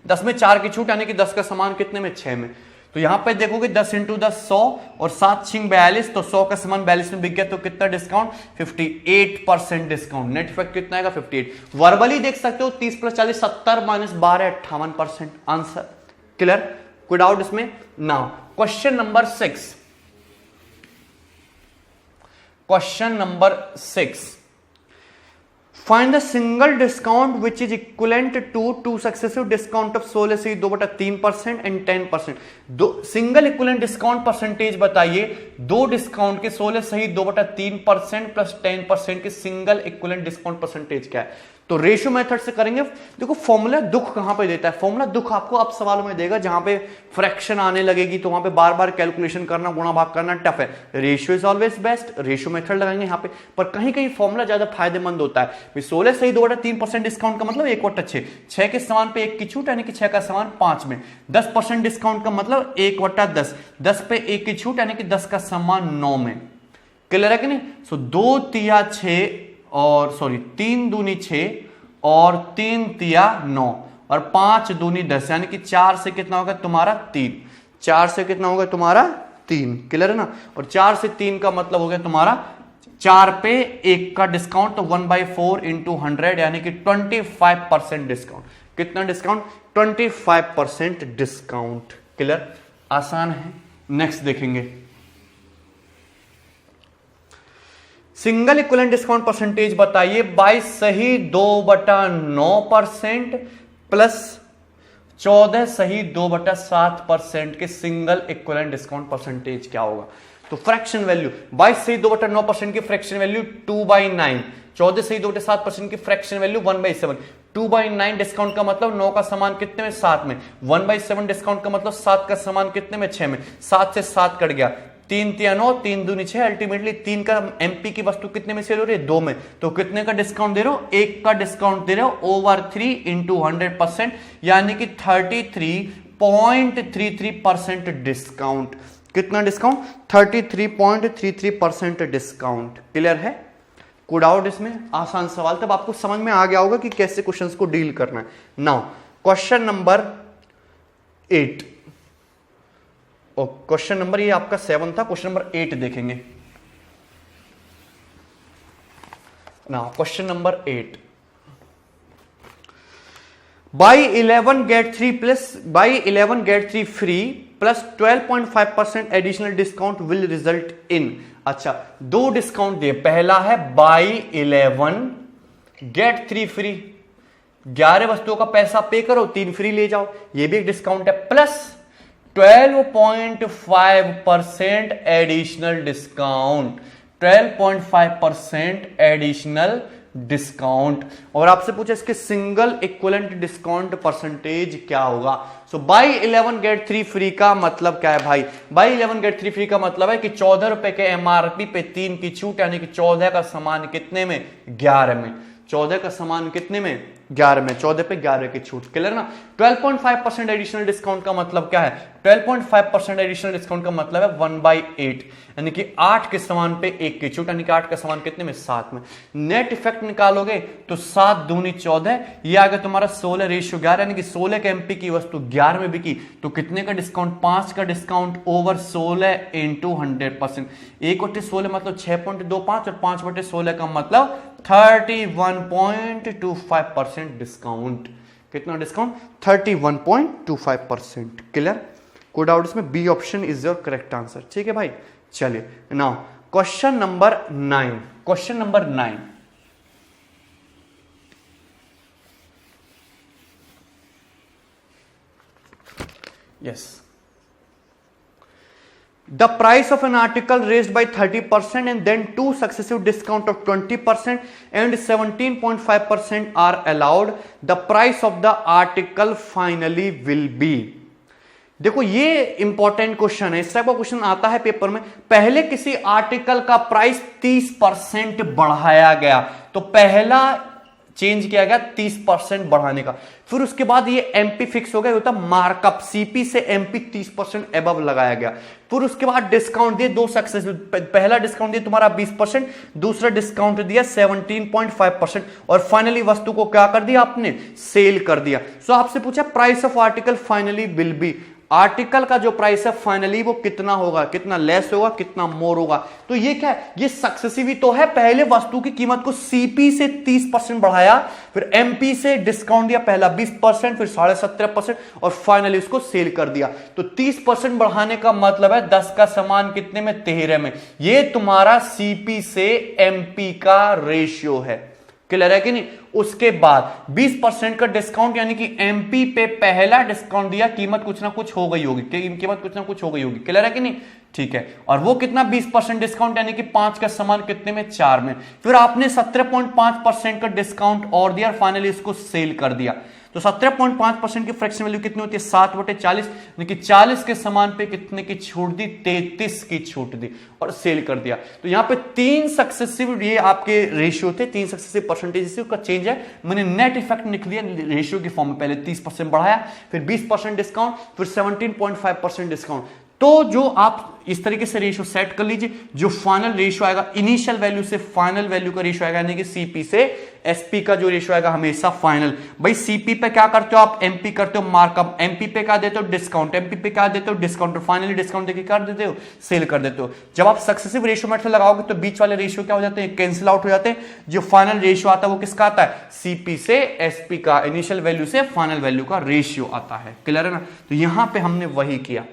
10 में 4 की छूट, यानी कि 10 का समान कितने में 6 में। तो यहां पे देखोगे 10 × 10 100 और 7 × 6 42, तो 100 का समान 42 में बिक गया, तो कितना डिस्काउंट 58% डिस्काउंट। नेट इफेक्ट कितना आएगा 58। वर्बली देख सकते हो 30 + 40 70 - 12 58% आंसर। क्लियर? कोई डाउट इसमें? Now question number 6, question number 6, find the single discount which is equivalent to successive discount of 16 से 2/3% एंड 10%। दो सिंगल इक्विवेलेंट डिस्काउंट परसेंटेज बताइए 2 डिस्काउंट के 16 सही 2/3% प्लस 10% के सिंगल इक्विवेलेंट डिस्काउंट परसेंटेज क्या है। तो रेशियो मेथड से करेंगे। देखो फॉर्मूला दुख कहां पे देता है, फॉर्मूला दुख आपको अब सवालों में देगा जहां पे फ्रैक्शन आने लगेगी तो वहां पे बार बार कैलकुलेशन करना, गुणा भाग करना टफ है। Ratio is always best, ratio method लगाएंगे यहाँ पे। पर कहीं कहीं फॉर्मूला ज्यादा फायदेमंद होता है। 16 सही 2/3% डिस्काउंट का मतलब 1/6, 6 के समान पे 1 की छूट यानी कि 6 का समान 5 में। 10% डिस्काउंट का मतलब 1/10, 10 पे 1 की छूट यानी कि 10 का समान 9 में। क्लियर है कि नहीं? सो 2 तिया 6 और 3 दूनी 6 और 3 तिया 9 और 5 दूनी 10 यानी कि 4 से कितना होगा तुम्हारा 3, 4 से कितना होगा तुम्हारा 3। क्लियर है ना? और 4 से 3 का मतलब हो गया तुम्हारा 4 पे 1 का डिस्काउंट, तो 1/4 इंटू 100 यानी कि 25% डिस्काउंट। कितना डिस्काउंट? 25% डिस्काउंट। क्लियर? आसान है। नेक्स्ट देखेंगे, सिंगल इक्विवेलेंट डिस्काउंट परसेंटेज बताइए। 22 सही 2/9% प्लस 14 सही 2/7% के सिंगल इक्विवेलेंट डिस्काउंट परसेंटेज क्या होगा? तो फ्रैक्शन वैल्यू 22 सही 2/9% की फ्रैक्शन वैल्यू 2/9, 14 सही 2/7% की फ्रैक्शन वैल्यू 1/7। 2/9 डिस्काउंट का मतलब 9 का समान कितने में? 7 में। 1/7 डिस्काउंट का मतलब 7 का समान कितने में? 6 में। 7 से 7 कट गया, 3 तिया 9, 3 दूनी 6, अल्टीमेटली 3 का एमपी की वस्तु कितने में सेल हो रही है? 2 में। तो कितने का डिस्काउंट दे रहे हो? 1 का डिस्काउंट दे रहे हो ओवर 3 इंटू 100% यानी कि 33.33% डिस्काउंट। कितना डिस्काउंट? 33.33% डिस्काउंट। क्लियर है? कोई डाउट इसमें? आसान सवाल, तब आपको समझ में आ गया होगा कि कैसे क्वेश्चंस को डील करना है। नाउ क्वेश्चन नंबर 8 और क्वेश्चन नंबर ये आपका 7 था, क्वेश्चन नंबर 8 देखेंगे। Now question number 8, buy 11 get 3 free plus 12.5% additional discount will result in. अच्छा, दो डिस्काउंट दिए। पहला है buy 11 get 3 फ्री, 11 वस्तुओं का पैसा पे करो 3 फ्री ले जाओ, ये भी एक डिस्काउंट है। Plus 12.5% additional discount, 12.5% additional discount. और आपसे पूछा इसके सिंगल इक्विवेलेंट डिस्काउंट परसेंटेज क्या होगा? सो बाई 11 गेट 3 फ्री का मतलब क्या है भाई? बाई 11 गेट 3 फ्री का मतलब है कि 14 रुपए के एमआरपी पे 3 की छूट यानी कि 14 का सामान कितने में? 11 में। 14 का सामान कितने में? 11 में। 14 पे 11 की छूट। क्लियर ना? 12.5% एडिशनल डिस्काउंट का मतलब क्या है? 12.5% एडिशनल डिस्काउंट का मतलब है 1/8 यानी कि 8 के समान पे 1 की छूट यानी कि 8 का समान कितने में? 7 में। नेट इफेक्ट निकालोगे तो 7 दूनी 14, ये आ गया तुम्हारा 16 रेशियो 11 यानी कि 16 के एमपी की वस्तु 11 में बिकी तो कितने का डिस्काउंट? 5 का डिस्काउंट ओवर 16 इंटू 100%। 1/16 मतलब 6.25 और 5/16 का मतलब 31.25% डिस्काउंट। कितना डिस्काउंट? 31.25%। क्लियर? कोई डाउट इसमें? B option is your correct answer. ठीक है भाई, चलिए now question number 9। Question number 9, yes, the price of an article raised by 30% and then 2 successive discount of 20% and 17.5% are allowed. The price of the article finally will be. देखो ये important question है, इस type का question आता है paper में। पहले किसी आर्टिकल का प्राइस 30% बढ़ाया गया, तो पहला चेंज किया गया 30% बढ़ाने का। फिर उसके बाद ये एमपी फिक्स हो गया, होता मार्कअप, सीपी से एमपी 30% एबव लगाया गया। फिर उसके बाद डिस्काउंट दिए 2 सक्सेसिव। पहला डिस्काउंट दिया तुम्हारा 20%, दूसरा डिस्काउंट दिया 17.5% और फाइनली वस्तु को क्या कर दिया आपने? सेल कर दिया। सो आपसे पूछा price of article finally will be, article का जो प्राइस है फाइनली वो कितना होगा? कितना लेस होगा? कितना मोर होगा? तो ये क्या है? ये सक्सेसिव ही तो है। पहले वस्तु की कीमत को सीपी से 30% बढ़ाया, फिर एमपी से डिस्काउंट दिया, पहला 20%, फिर 17.5% और फाइनली उसको सेल कर दिया। तो 30% बढ़ाने का मतलब है 10 का समान कितने में? 13 में। ये तुम्हारा सीपी से एमपी का रेशियो है। क्लियर है कि नहीं? उसके बाद 20% का डिस्काउंट यानी कि एमपी पे पहला डिस्काउंट दिया, कीमत कुछ ना कुछ हो गई होगी। कीमत कुछ ना कुछ हो गई होगी। क्लियर है कि नहीं? ठीक है, और वो कितना 20% डिस्काउंट, यानी कि 5 का सामान कितने में, 4 में। फिर आपने 17.5% का डिस्काउंट और दिया, फाइनली इसको सेल कर दिया। तो 17.5% की फ्रैक्शन वैल्यू कितनी होती है, 7/40, यानी कि 40 के सामान पे कितने की छूट दी, 33 की छूट दी और सेल कर दिया। तो यहां पे 3 सक्सेसिव ये आपके रेशियो थे, 3 सक्सेसिव परसेंटेज का चेंज है। मैंने नेट इफेक्ट निकल दिया रेशियो की फॉर्म में, पहले 30% बढ़ाया, फिर 20% डिस्काउंट, फिर 17.5% डिस्काउंट। तो जो आप इस तरीके से रेशियो सेट कर लीजिए, जो फाइनल रेशियो आएगा इनिशियल वैल्यू से फाइनल वैल्यू का रेशियो आएगा, यानी कि सीपी से एसपी का जो रेशियो आएगा हमेशा फाइनल। भाई सीपी पे क्या करते हो आप, एमपी करते हो मार्कअप, एमपी पे क्या देते हो, डिस्काउंट, एमपी पे क्या देते हो, डिस्काउंट, और फाइनली डिस्काउंट देके कर देते हो, सेल कर देते हो। जब आप सक्सेसिव रेशियो मेथड लगाओगे तो बीच वाले रेशियो क्या हो जाते हैं, कैंसिल आउट हो जाते हैं। जो फाइनल रेशियो आता है वो किसका आता है, सीपी से एसपी का, इनिशियल वैल्यू से फाइनल वैल्यू का रेशियो आता है। क्लियर है ना। तो यहां पर हमने वही किया,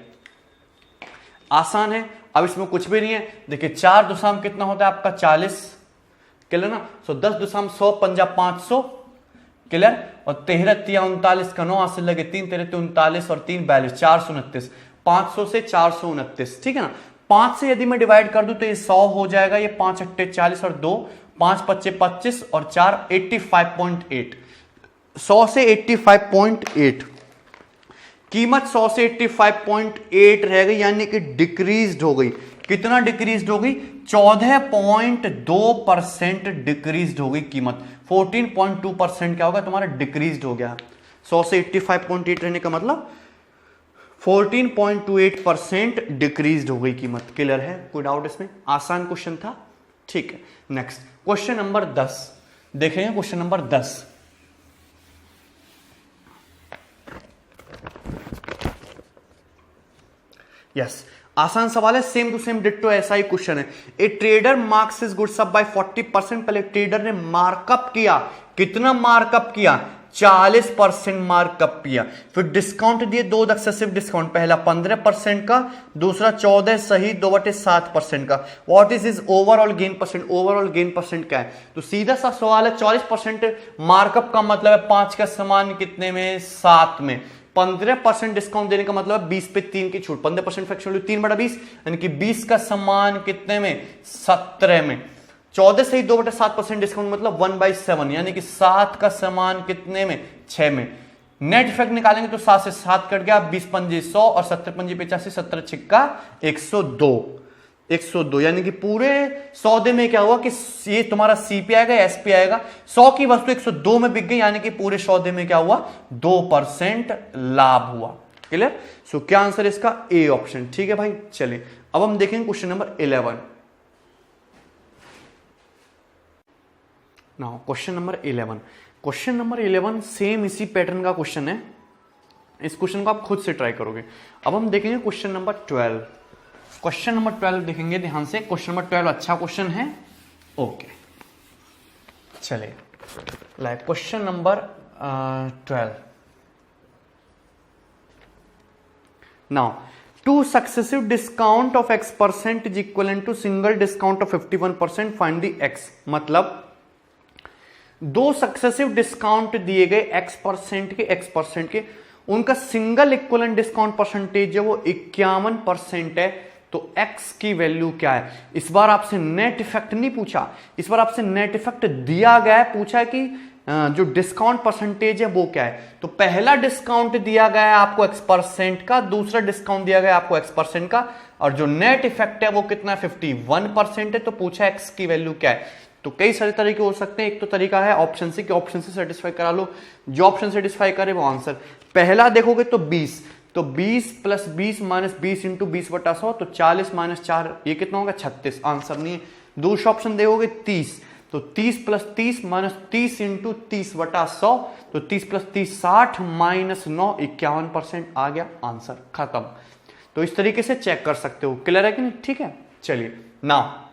आसान है। अब इसमें कुछ भी नहीं है, देखिए 4 दुसाम कितना होता है आपका 40, क्लियर ना। 10 दुसाम 100, पंजा 500, क्लियर, और 13 तिया 39 का 9 से लगे 3 13 39 और 3 42, 429, 500 से 429, ठीक है ना। 5 से यदि मैं डिवाइड कर दूं तो ये 100 हो जाएगा, ये 5 8 40 और 2 5 25 25 और 4 85.8, 100 से 85.8 कीमत 100 से 85.8 रह गई, यानी कि डिक्रीज हो गई। कितना डिक्रीज हो गई, 14.2% डिक्रीज हो गई कीमत। 14.2% क्या होगा तुम्हारा, डिक्रीज हो गया। 100 से 85.8 रहने का मतलब 14.28% डिक्रीज हो गई कीमत। क्लियर है, कोई डाउट इसमें, आसान क्वेश्चन था। ठीक है, नेक्स्ट क्वेश्चन नंबर 10 देखेंगे। क्वेश्चन नंबर 10, यस, आसान सवाल है, सेम टू सेम डिट्टो ऐसा ही क्वेश्चन है। ए trader marks his goods up by 40%। पहले ट्रेडर ने मार्कअप किया, कितना मार्कअप किया, 40% मार्कअप किया। फिर डिस्काउंट दिए, 2 सक्सेसिव डिस्काउंट, पहला 15% का, दूसरा 14 सही 2/7% का। What is his overall gain percent, overall gain percent क्या है। तो सीधा सा सवाल है, 40% मार्कअप का मतलब है 5 का सामान कितने में, 7 में। 15% डिस्काउंट देने का मतलब 20 पे 3 की छूट, 15% फ्रैक्शन वैल्यू 3/20, यानी कि 20 का सामान कितने में, 17 में। 14 से ही 2/7% डिस्काउंट मतलब 1/7, यानी कि 7 का सामान कितने में, 6 में। नेट इफेक्ट निकालेंगे तो 7 से 7 कट गया, 20 पंजे 100 और 70 पंजे 85, 17 छिक्का 102, यानी कि पूरे सौदे में क्या हुआ कि ये तुम्हारा सीपी आएगा, एसपी आएगा। 100 की वस्तु 102 में बिक गई, यानी कि पूरे सौदे में क्या हुआ, 2% लाभ हुआ। क्लियर। सो क्या आंसर है इसका, ए ऑप्शन। ठीक है भाई, चलिए अब हम देखेंगे question number 11। Now question number 11, question number 11 same इसी पैटर्न का क्वेश्चन है। इस क्वेश्चन को आप खुद से ट्राई करोगे। अब हम देखेंगे क्वेश्चन नंबर 12। क्वेश्चन नंबर 12 देखेंगे ध्यान से। क्वेश्चन नंबर 12 अच्छा क्वेश्चन है, ओके। चलिए like question number 12। Now 2 successive discount of x% is equivalent to single discount of 51%, find the x। मतलब 2 सक्सेसिव डिस्काउंट दिए गए x% के, उनका सिंगल इक्विवेलेंट डिस्काउंट परसेंटेज है वो 51% है। तो x की वैल्यू क्या है। इस बार आपसे नेट इफेक्ट नहीं पूछा, इस बार आपसे नेट इफेक्ट दिया गया है, पूछा है कि जो डिस्काउंट परसेंटेज है वो क्या है। तो पहला डिस्काउंट दिया गया है आपको x% का, दूसरा डिस्काउंट दिया गया है आपको x% का, और जो नेट इफेक्ट है वो कितना है, 51% है। तो पूछा x की वैल्यू क्या है। तो कई सारे तरीके हो सकते हैं। एक तो तरीका है ऑप्शन से, कि ऑप्शन से सेटिस्फाई करा लो, जो ऑप्शन सेटिस्फाई करे वो आंसर। पहला देखोगे तो 20, तो 20 प्लस 20 माइनस 20 इंटू 20/100, तो 40 माइनस 4 ये कितना होगा, 36, आंसर नहीं है। दूसरा ऑप्शन देखोगे 30, तो 30 प्लस 30 माइनस 30 इंटू 30/100, तो 30 प्लस 30 60 माइनस 9 51% आ गया, आंसर खत्म। तो इस तरीके से चेक कर सकते हो। क्लियर है कि नहीं, ठीक है। चलिए ना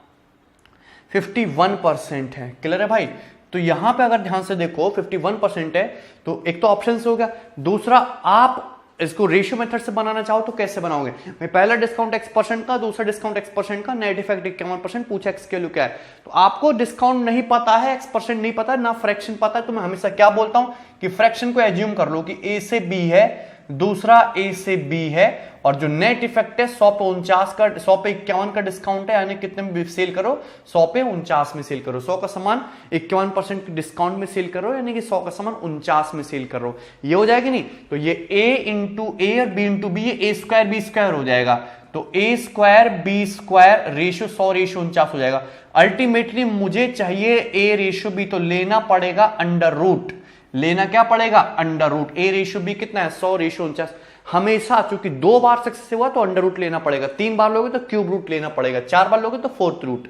51% है, क्लियर है भाई। तो यहां पे अगर ध्यान से देखो 51% है, तो एक तो ऑप्शन से हो गया, दूसरा आप इसको रेशियो मेथड से बनाना चाहो तो कैसे बनाओगे। मैं पहला डिस्काउंट x% का, दूसरा डिस्काउंट x% का, नेट इफेक्ट 51%, पूछा x की वैल्यू क्या है। तो आपको डिस्काउंट नहीं पता है, x% नहीं पता है, ना फ्रैक्शन पता है, तो मैं हमेशा क्या बोलता हूं कि फ्रैक्शन को एज्यूम कर लो कि a से b है, दूसरा ए से बी है, और जो नेट इफेक्ट है 100 पे 49 का 100 पे 51 का डिस्काउंट है, यानी कितने में सेल करो 100 पे 49 में सेल करो। 100 का सामान 51% डिस्काउंट में सेल करो, यानी कि 100 का सामान 49 में सेल करो। ये हो जाएगी नहीं, तो ये ए इंटू ए और बी इंटू बी, ये ए स्क्वायर बी स्क्वायर हो जाएगा, तो A square B square ratio 100 ratio 49 हो जाएगा। अल्टीमेटली मुझे चाहिए ए रेशियो बी, तो लेना पड़ेगा अंडर रूट, लेना क्या पड़ेगा under root. A ratio B कितना है 100 रेशियो 49, हमेशा चूंकि 2 बार सक्सेस हुआ तो अंडर रूट लेना पड़ेगा, 3 बार लोगे तो क्यूब रूट लेना पड़ेगा, 4 बार लोगे तो फोर्थ रूट।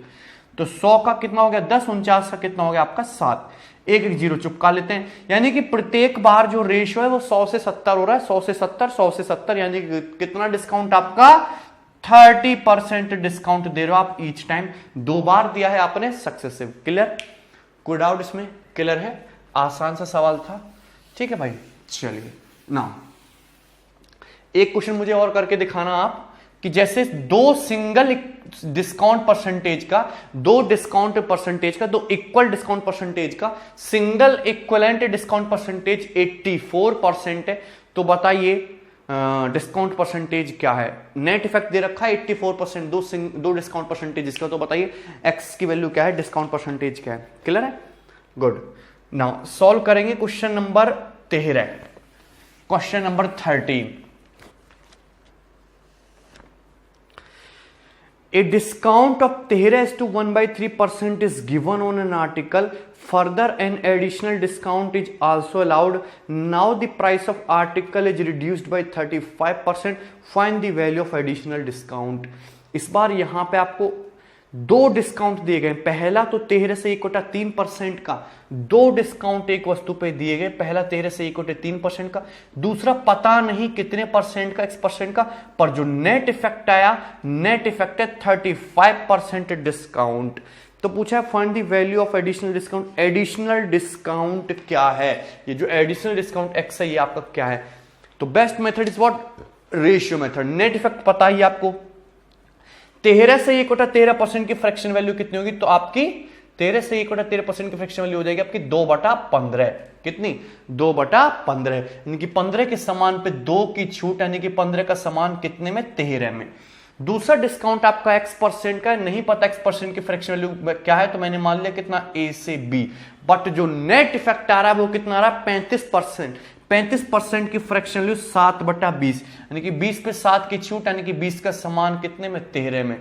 तो 100 का कितना हो गया 10, 49 का कितना हो गया आपका 7, एक एक जीरो चुपका लेते हैं, यानी कि प्रत्येक बार जो रेशियो है वो 100 से 70 हो रहा है, 100 से 70, 100 से 70, यानी कि कितना डिस्काउंट आपका 30% डिस्काउंट दे रहे हो आप ईच टाइम। 2 बार दिया है आपने सक्सेसिव। क्लियर, कोई डाउट इसमें? क्लियर है, आसान सा सवाल था, ठीक है भाई। चलिए ना एक क्वेश्चन मुझे और करके दिखाना आप, कि जैसे 2 सिंगल डिस्काउंट परसेंटेज का, 2 डिस्काउंट परसेंटेज का, 2 इक्वल डिस्काउंट परसेंटेज का सिंगल इक्वलेंट डिस्काउंट परसेंटेज 84% है, तो बताइए डिस्काउंट परसेंटेज क्या है। नेट इफेक्ट दे रखा है 84%, दो डिस्काउंट परसेंटेज इसका, तो बताइए एक्स की वैल्यू क्या है, डिस्काउंट परसेंटेज क्या है। क्लियर है, गुड। नाउ सॉल्व करेंगे question number 13, question number 13। A discount of 13:1/3% is given on an article. Further, an additional discount is also allowed. Now the price of article is reduced by 35%. Find the value of additional discount. इस बार यहां पे आपको 2 discount दिए गए। पहला तो 13 से 1/3% का, 2 डिस्काउंट एक वस्तु पे दिए गए। पहला 13 से 1/3% का, दूसरा पता नहीं कितने परसेंट का, x% का, पर जो नेट इफेक्ट आया, नेट इफेक्ट है 35% डिस्काउंट। तो पूछा है find the value of additional discount. Additional discount क्या है, ये जो एडिशनल डिस्काउंट x है ये आपका क्या है। तो best method is what, ratio method. Net effect पता ही आपको, 13 से 1/13% की फ्रैक्शन वैल्यू कितनी होगी, तो आपकी 13 से 1/13% की फ्रैक्शन वैल्यू हो जाएगी आपकी 2/15। कितनी, 2/15, यानी कि 15 के समान पे 2 की छूट, यानी कि 15 का समान कितने में, 13 में। दूसरा डिस्काउंट आपका x% का, नहीं पता x% की फ्रैक्शन वैल्यू क्या है, तो मैंने मान लिया कितना a से b, बट जो नेट इफेक्ट आ रहा है वो कितना आ रहा है 35%। 35% की फ्रैक्शन वैल्यू 7/20, यानी कि 20 पे 7 की छूट, यानी कि 20 का समान कितने में, 13 में।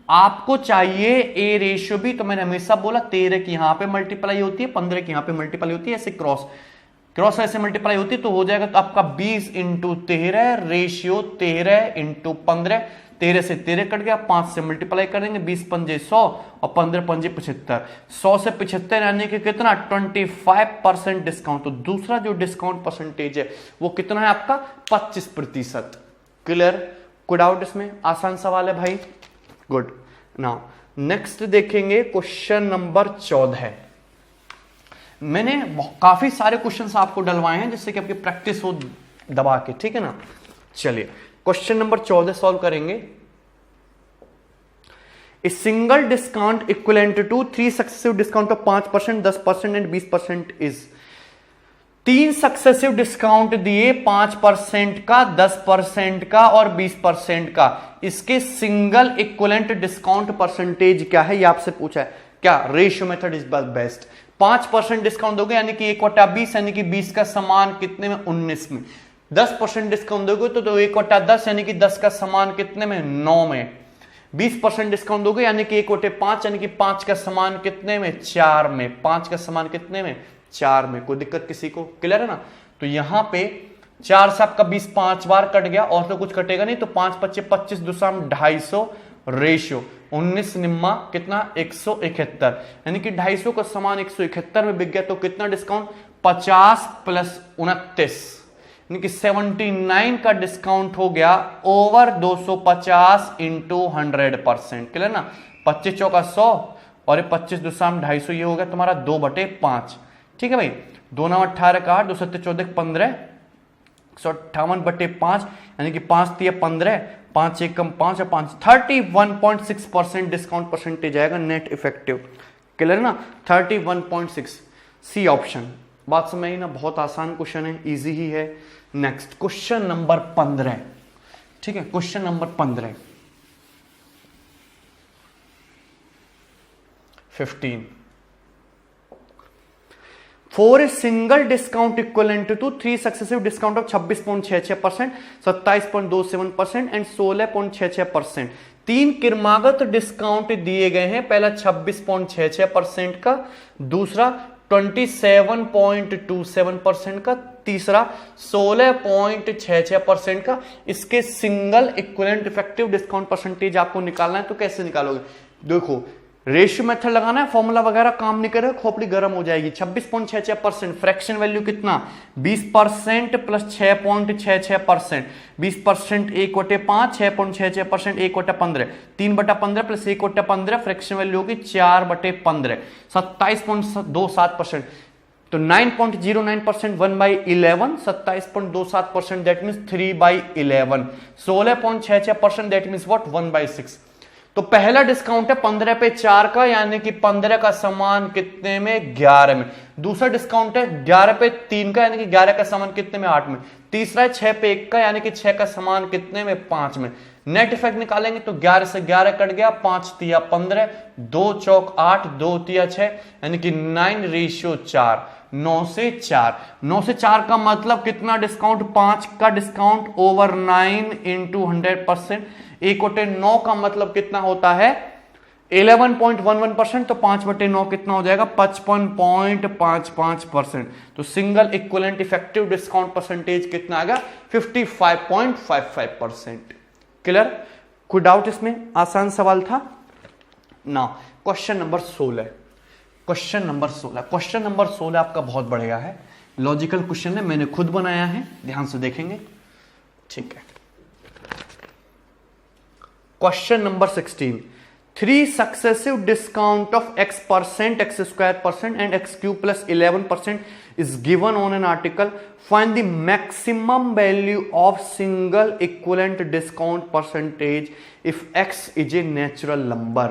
आपको चाहिए ए रेशियो भी, तो मैंने हमेशा बोला 13 की यहां पे मल्टीप्लाई होती है, 15 की यहां पे मल्टीप्लाई होती है, ऐसे क्रॉस ऐसे मल्टीप्लाई होती है, तो हो जाएगा तो आपका 20 × 13 रेशियो 13 × 15। 13 से 13 कट गया, 5 से मल्टीप्लाई करेंगे, 20 पंजे 100 और 15 पंजे 75। 100 से 75 यानी कि कितना, 25% डिस्काउंट। तो दूसरा जो डिस्काउंट परसेंटेज है वो कितना है आपका 25%। क्लियर, कोई डाउट इसमें? आसान सवाल है भाई, गुड। नाउ नेक्स्ट देखेंगे क्वेश्चन नंबर 14। मैंने काफी सारे क्वेश्चंस आपको डलवाए हैं जिससे कि आपकी प्रैक्टिस हो दबा के, ठीक है ना। चलिए क्वेश्चन नंबर 14 सॉल्व करेंगे। A single discount equivalent to 3 successive discount of 5%, 10% and 20% is. 3 successive discount दिए 5% का, 10% का और 20% का। इसके सिंगल इक्विवेलेंट डिस्काउंट परसेंटेज क्या है, ये आपसे पूछा है। क्या, ratio method is best. 5% discount दोगे यानी कि 1/20, यानी कि 20 का समान कितने में, 19 में। 10% डिस्काउंट दोगे तो 1/10, यानी कि 10 का समान कितने में, 9 में। 20% डिस्काउंट दोगे यानी कि 1/5, यानी कि 5 का समान कितने में, 4 में। 5 का समान कितने में, 4 में। कोई दिक्कत किसी को? क्लियर है ना। तो यहां पे 4 से आपका 20 5 बार कट गया, और तो कुछ कटेगा नहीं, तो 5 × 25 25 दूसरा 250 रेशियो 19 निम्मा कितना, 171, यानी कि 250 का समान 171 में बिक गया। तो कितना डिस्काउंट, 50 + 29, यानी कि 79 का डिस्काउंट हो गया ओवर 250 × 100%। क्लियर ना। 25 चौका 100 और 25 दूसरा 250, ये हो गया तुम्हारा 2/5। ठीक है भाई, 2 9 18 का 8, 2 7 14 15, 158/5, यानी कि 5 3 15, 5 1 कम 5 और 5 31.6% डिस्काउंट परसेंटेज आएगा नेट इफेक्टिव। क्लियर ना, 31.6 सी ऑप्शन। बात समझ आई ना, बहुत आसान क्वेश्चन है, इजी ही है। नेक्स्ट क्वेश्चन नंबर 15, ठीक है, question number 15 15 for a single discount equivalent to 3 successive discount of 26.66%, 27.27% and 16.66%। 3 क्रमागत डिस्काउंट दिए गए हैं, पहला 26.66% का, दूसरा 27.27% का, तीसरा 16.66% का। इसके single equivalent effective discount percentage आपको निकालना है, तो कैसे निकालोगे? देखो, रेशियो मेथड लगाना है, फॉर्मूला वगैरह काम नहीं करे, खोपड़ी गर्म हो जाएगी। 26.66% फ्रैक्शन वैल्यू कितना? 20% प्लस 6.66%। 20% 1/5, 6.66% 1/15, 3/15 प्लस 1/15, फ्रैक्शन वैल्यू होगी 4/15, 27.27%। तो 9.09% 1/11, 27.27% that means 3/11, 16.66% that means what 1/6। तो पहला डिस्काउंट है 15 पे 4 का, यानी कि 15 का समान कितने में? 11 में। दूसरा डिस्काउंट है 11 पे 3 का, यानी कि 11 का समान कितने में? 8 में। तीसरा है 6 पे 1 का, यानी कि 6 का समान कितने में? 5 में। नेट इफेक्ट निकालेंगे तो 11 से 11 कट गया, 5 तिया 15, 2 चौक 8, 2 तिया 6, यानी कि 9:4, 9 से 4। 9 से 4 का मतलब कितना डिस्काउंट? 5 का डिस्काउंट ओवर 9 इंटू 100%। 1/9 का मतलब कितना होता है? 11.11%। तो 5/9 कितना हो जाएगा? 55.55%। तो single equivalent effective discount percentage कितना आएगा? 55.55%। क्लियर? कोई डाउट इसमें? आसान सवाल था ना। Question number 16, question number 16, question number 16 आपका बहुत बढ़िया है, लॉजिकल क्वेश्चन है, मैंने खुद बनाया है, ध्यान से देखेंगे, ठीक है। Question number 16, 3 successive discount of x%, x² and x³ plus 11% is given on an article. Find the maximum value of single equivalent discount percentage if x is a natural number.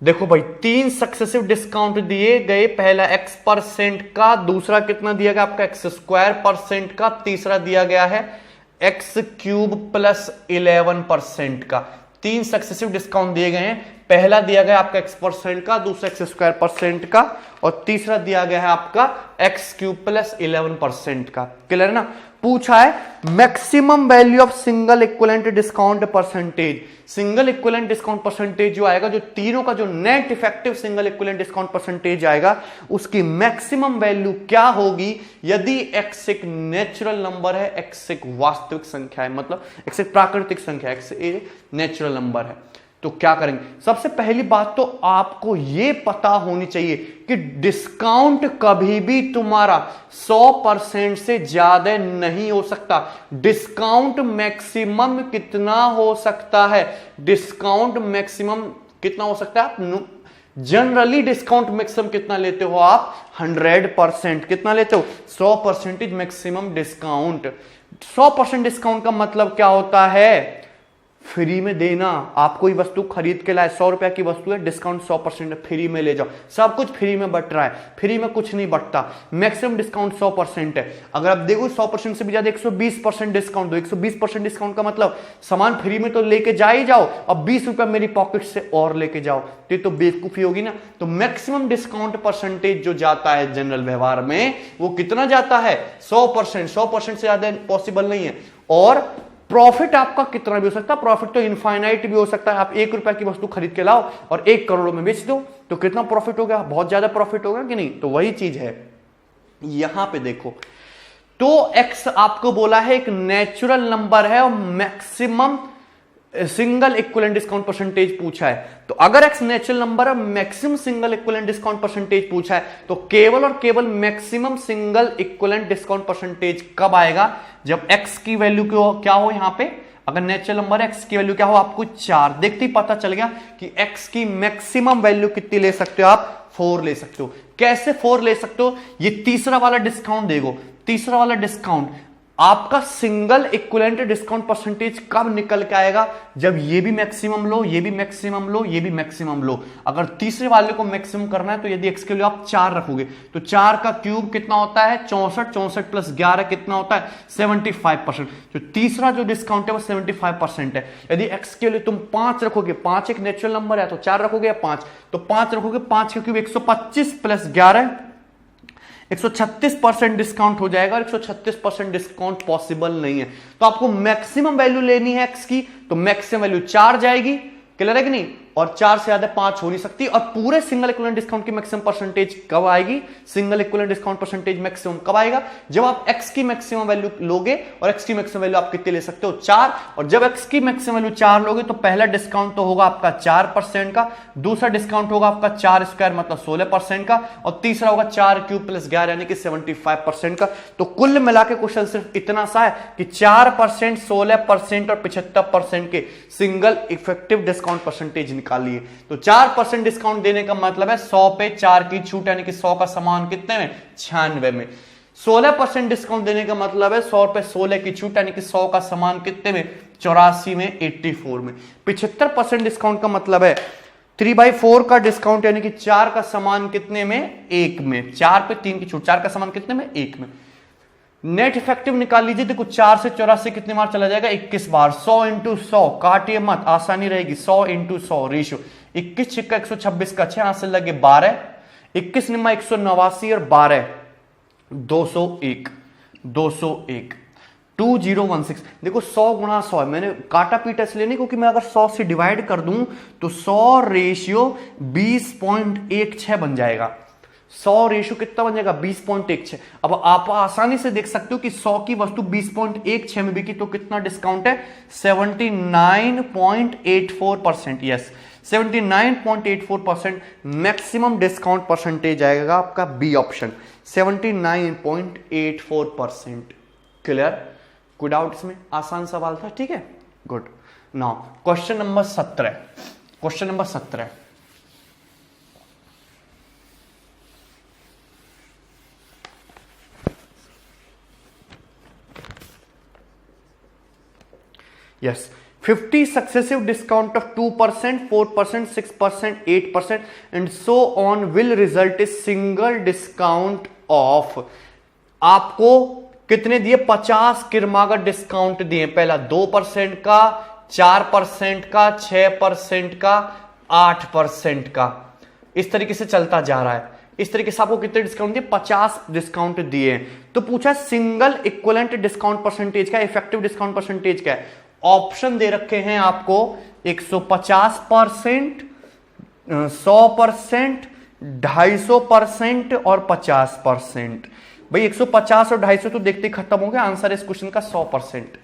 देखो भाई, 3 सक्सेसिव डिस्काउंट दिए गए, पहला x% का, दूसरा कितना दिया गया आपका? x² का, तीसरा दिया गया है x³ प्लस 11% का। 3 सक्सेसिव डिस्काउंट दिए गए हैं, पहला दिया गया आपका x% का, दूसरा x² का, और तीसरा दिया गया है आपका x³ प्लस 11% का। क्लियर ना? पूछा है maximum value of single equivalent discount percentage. Single equivalent discount percentage जो आएगा, जो तीनों का जो net effective single equivalent discount percentage आएगा, उसकी मैक्सिमम वैल्यू क्या होगी यदि x एक नेचुरल नंबर है, x एक वास्तविक संख्या है, मतलब x एक प्राकृतिक संख्या है, x एक नेचुरल नंबर है। तो क्या करेंगे? सबसे पहली बात तो आपको यह पता होनी चाहिए कि डिस्काउंट कभी भी तुम्हारा 100% से ज्यादा नहीं हो सकता। डिस्काउंट मैक्सिमम कितना हो सकता है? डिस्काउंट मैक्सिमम कितना हो सकता है? आप जनरली डिस्काउंट मैक्सिमम कितना लेते हो आप? 100%। कितना लेते हो? 100% मैक्सिमम डिस्काउंट। 100% डिस्काउंट का मतलब क्या होता है? फ्री में देना। आप कोई वस्तु खरीद के लाए, 100 रुपए की वस्तु है, डिस्काउंट 100% फ्री में ले जाओ, सब कुछ फ्री में बट रहा है, फ्री में कुछ नहीं बटता। मैक्सिमम डिस्काउंट 100% है। अगर आप देखो 100% से भी ज्यादा 120% डिस्काउंट दो, 120% डिस्काउंट का मतलब सामान फ्री में तो लेके जा ही जाओ, अब 20 रुपए मेरी पॉकेट से और लेके जाओ, तो बेवकूफी होगी ना। तो मैक्सिमम डिस्काउंट परसेंटेज जो जाता है जनरल व्यवहार में, वो कितना जाता है? 100%। 100% से ज्यादा पॉसिबल नहीं है। और प्रॉफिट आपका कितना भी हो सकता है, प्रॉफिट तो इनफाइनाइट भी हो सकता है। आप 1 रुपए की वस्तु खरीद के लाओ और 1 करोड़ में बेच दो, तो कितना प्रॉफिट होगा? बहुत ज्यादा प्रॉफिट होगा कि नहीं? तो वही चीज है यहां पे देखो। तो x आपको बोला है एक नेचुरल नंबर है और maximum single equivalent discount percentage पूछा है। तो अगर x नेचुरल नंबर है, maximum single equivalent discount percentage पूछा है, तो केवल और केवल maximum single equivalent discount percentage कब आएगा? जब x की वैल्यू क्या हो यहां पे, अगर नेचुरल नंबर x की वैल्यू क्या हो आपको 4, देखते ही पता चल गया कि x की मैक्सिमम वैल्यू कितनी ले सकते हो आप? 4 ले सकते हो। कैसे 4 ले सकते हो? ये तीसरा वाला डिस्काउंट देखो, तीसरा वाला डिस्काउंट आपका सिंगल इक्विवेलेंट डिस्काउंट परसेंटेज कब निकल के आएगा? जब ये भी मैक्सिमम लो, ये भी मैक्सिमम लो, ये भी मैक्सिमम लो। अगर तीसरे वाले को मैक्सिमम करना है तो यदि x के लिए आप 4 रखोगे तो 4 का क्यूब कितना होता है? 64, 64 प्लस 11 कितना होता है? 75%। जो तीसरा जो डिस्काउंट है वो 75% है। यदि x के लिए तुम 5 रखोगे, 5 एक नेचुरल नंबर है तो 4 रखोगे या 5, तो 5 रखोगे, 5 का क्यूब 125 प्लस 11 136% डिस्काउंट हो जाएगा। और 136% डिस्काउंट पॉसिबल नहीं है, तो आपको मैक्सिमम वैल्यू लेनी है x की, तो मैक्सिमम वैल्यू 4 जाएगी। क्लियर है कि नहीं? और 4 से ज्यादा 5 हो नहीं सकती। और पूरे सिंगल इक्विवेलेंट डिस्काउंट की मैक्सिमम परसेंटेज कब आएगी? Single equivalent discount percentage maximum कब आएगा? जब आप x की मैक्सिमम वैल्यू लोगे, और x की मैक्सिमम वैल्यू आप कितने ले सकते हो? 4। और जब x की मैक्सिमम वैल्यू 4 लोगे तो पहला डिस्काउंट तो होगा आपका 4% का, दूसरा डिस्काउंट होगा आपका 4 स्क्वायर मतलब 16% का, और तीसरा होगा 4 क्यूब प्लस 11 यानी कि 75% का। तो कुल मिला के क्वेश्चन सिर्फ इतना सा है कि 4%, 16% और 75% के सिंगल इफेक्टिव डिस्काउंट परसेंटेज निकालिए। तो 4% डिस्काउंट देने का मतलब है 100 पे 4 की छूट, यानी कि 100 का सामान कितने में? 96 में। 16% डिस्काउंट देने का मतलब है 100 पे 16 की छूट, यानी कि 100 का सामान कितने में? 84 में, 84 में। 75% डिस्काउंट का मतलब है 3/4 का डिस्काउंट, यानी कि 4 का सामान कितने में? 1 में। 4 पे 3 की छूट, 4 का सामान कितने में? 1 में। नेट इफेक्टिव निकाल लीजिए। देखो 4 से 84 कितने बार चला जाएगा? 21 बार। 100 इंटू 100, काटिए मत, आसानी रहेगी। 100 इंटू 100 रेशियो 21 छिक्का 126 का 6 हाथ से लगे 12, 21 निम्मा 189 और 12 201, 201 2016। देखो 100 गुणा 100 है, मैंने काटा पीटा इसलिए नहीं क्योंकि मैं अगर 100 से डिवाइड कर दूं तो 100 रेशियो 20.16 बन जाएगा। 100 रेशियो कितना बन जाएगा? 20.16। अब आप आसानी से देख सकते हो कि 100 की वस्तु 20.16 में बिकी तो कितना डिस्काउंट है? 79.84%। यस, 79.84% मैक्सिमम डिस्काउंट परसेंटेज आएगा आपका बी ऑप्शन, 79.84%। क्लियर? कोई डाउट इसमें? आसान सवाल था, ठीक है, good. Now question number 17, question number 17। Yes, 50 successive discount of 2%, 4%, 6%, 8% and so on will result in single discount of, आपको कितने दिए? 50 किरमागत डिस्काउंट दिए। पहला 2% का, 4% का, 6% का, 8% का, इस तरीके से चलता जा रहा है। इस तरीके से आपको कितने डिस्काउंट दिए? 50 डिस्काउंट दिए। तो पूछा सिंगल इक्विवेलेंट डिस्काउंट परसेंटेज का, इफेक्टिव डिस्काउंट परसेंटेज का है। ऑप्शन दे रखे हैं आपको 150%, 100%, 250% और 50%। भाई 150 और 250 तो देखते ही खत्म हो गया। आंसर इस क्वेश्चन का 100%।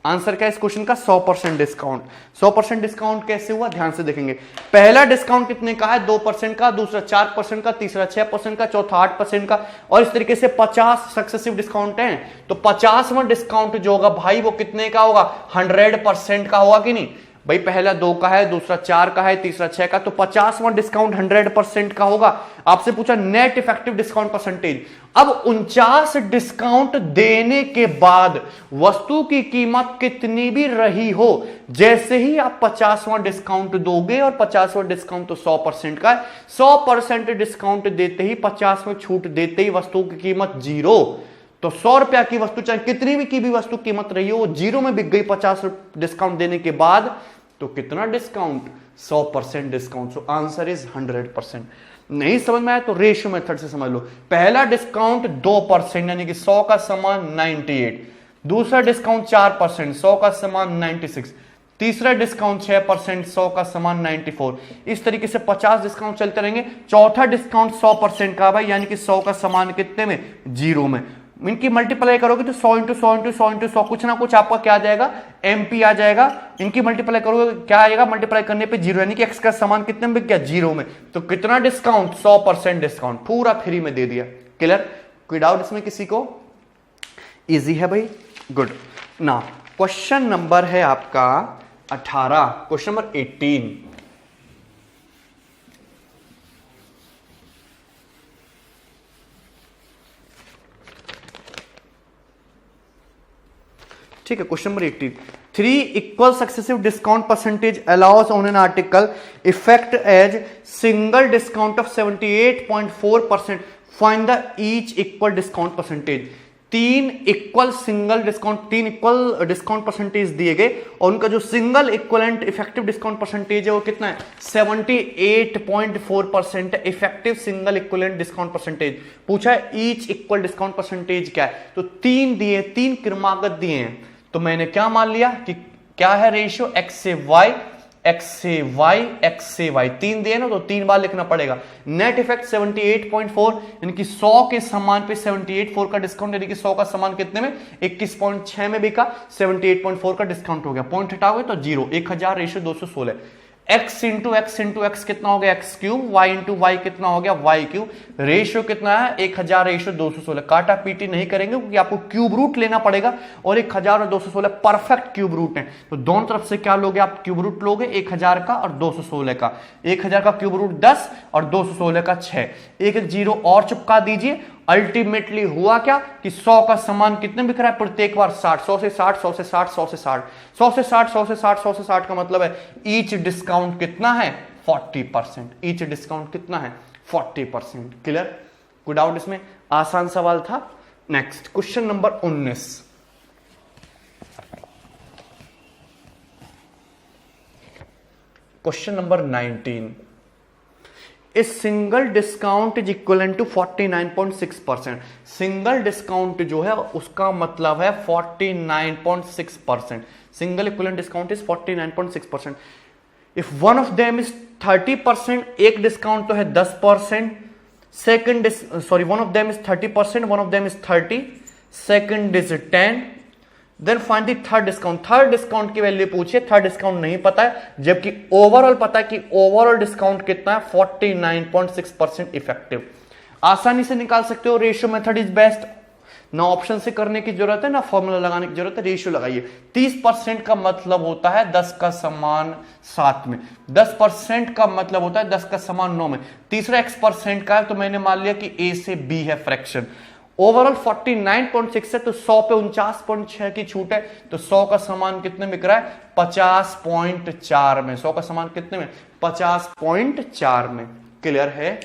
आंसर क्या है इस क्वेश्चन का? 100% डिस्काउंट। 100% डिस्काउंट कैसे हुआ? ध्यान से देखेंगे। पहला डिस्काउंट कितने का है? 2% का, दूसरा 4% का, तीसरा 6% का, चौथा 8% का, और इस तरीके से 50 सक्सेसिव डिस्काउंट हैं। तो 50वां डिस्काउंट जो होगा भाई वो कितने का होगा? 100% का होगा कि नहीं? भाई पहला 2 का है, दूसरा 4 का है, तीसरा 6 का, तो 50वां डिस्काउंट 100% का होगा। आपसे पूछा नेट इफेक्टिव डिस्काउंट परसेंटेज। अब 49 डिस्काउंट देने के बाद वस्तु की कीमत कितनी भी रही हो, जैसे ही आप 50वां डिस्काउंट दोगे, और 50वां डिस्काउंट तो 100% का है, 100% डिस्काउंट देते ही, 50 में छूट देते ही वस्तु की कीमत 0। तो 100 रुपया की वस्तु चाहे कितनी भी की भी वस्तु कीमत रही हो वो 0 में बिक गई 50 डिस्काउंट देने के बाद। तो कितना discount? 100% discount. So answer is 100%। नहीं समझ में आया तो रेशियो मेथड से समझ लो। पहला डिस्काउंट 2% यानी कि 100 का सामान 98, दूसरा डिस्काउंट 4%, 100 का सामान 96, तीसरा डिस्काउंट 6%, 100 का सामान 94। इस तरीके से 50 डिस्काउंट चलते रहेंगे। चौथा डिस्काउंट 100% का भाई, यानी कि 100 का सामान कितने में? 0 में। इनकी मल्टीप्लाई करोगे तो 100 इंटू 100 इंटू 100 इंटू 100 कुछ ना कुछ आपका क्या आ जाएगा? एमपी आ जाएगा। इनकी मल्टीप्लाई करोगे क्या आएगा? मल्टीप्लाई करने पे 0, यानी कि एक्स का सामान कितने में बिक गया? 0 में। तो कितना डिस्काउंट? 100% डिस्काउंट, पूरा फ्री में दे दिया। क्लियर? कोई डाउट इसमें किसी को? इजी है भाई, गुड। ना क्वेश्चन नंबर है आपका 18, क्वेश्चन नंबर 18। ठीक है। Question number 18, 3 equal successive discount percentage allows on an article effect as single discount of 78.4%, find the each equal discount percentage. 3 equal discount percentage दिए गए और उनका जो single equivalent effective discount percentage है वो कितना है, 78.4% effective single equivalent discount percentage. पूछा है ईच इक्वल डिस्काउंट परसेंटेज क्या है, तो 3 दिए, 3 क्रमागत दिए हैं, तो मैंने क्या मान लिया कि क्या है रेशियो, x से y, x से y, x से y, 3 दिए ना तो 3 बार लिखना पड़ेगा। नेट इफेक्ट 78.4 यानी कि 100 के सामान पे 78.4 का डिस्काउंट, यानी कि 100 का सामान कितने में 21.6 में बिका, 78.4 का डिस्काउंट हो गया। पॉइंट हटाओगे तो 0, 1000 रेशियो 216। x इंटू x कितना हो गया x cube, y into y कितना हो गया y क्यूब, रेशियो कितना है 1000 रेशियो 216। काटा पीटी नहीं करेंगे क्योंकि आपको क्यूब रूट लेना पड़ेगा और 1000 और 216 परफेक्ट क्यूब रूट है, तो दोनों तरफ से क्या लोगे आप, क्यूब रूट लोगे 1000 का और 216 का। 1000 का क्यूब रूट 10 और 216 का 6, एक 0 और चिपका दीजिए। अल्टीमेटली हुआ क्या कि 100 का सामान कितने बिक रहा है प्रत्येक बार 60, 100 से 60, 100 से 60, 100 से 60, 100 से 60, 100 से 60, 100 से 60 का मतलब है ईच डिस्काउंट कितना है 40%, ईच डिस्काउंट कितना है 40%। क्लियर, कोई डाउट इसमें, आसान सवाल था। Next question number 19, question number 19, a single discount is equivalent to 49.6%। Single discount जो है उसका मतलब है 49.6%। Single equivalent discount is 49.6%। If one of them is 30%, एक डिस्काउंट तो है 10%, second one of them is 30%, one of them is 30, second is 10, then find the third discount. Third discount की value पूछिए, थर्ड डिस्काउंट नहीं पता है, जबकि overall पता है कि ओवरऑल डिस्काउंट कितना है 49.6% इफेक्टिव। आसानी से निकाल सकते हो, रेशियो मेथड इज बेस्ट। ना ऑप्शन से करने की जरूरत है ना फॉर्मूला लगाने की जरूरत है, रेशियो लगाइए। 30% का मतलब होता है 10 का समान 7 में, 10% का मतलब होता है 10 का समान 9 में, तीसरा x% का है तो मैंने मान लिया कि a से b है फ्रैक्शन। ओवरऑल 49.6 है तो 100 पे 49.6 की छूट है, तो 100 का सामान कितने में बिक रहा है 50.4 में, 100 का सामान कितने में 50.4 में। क्लियर है,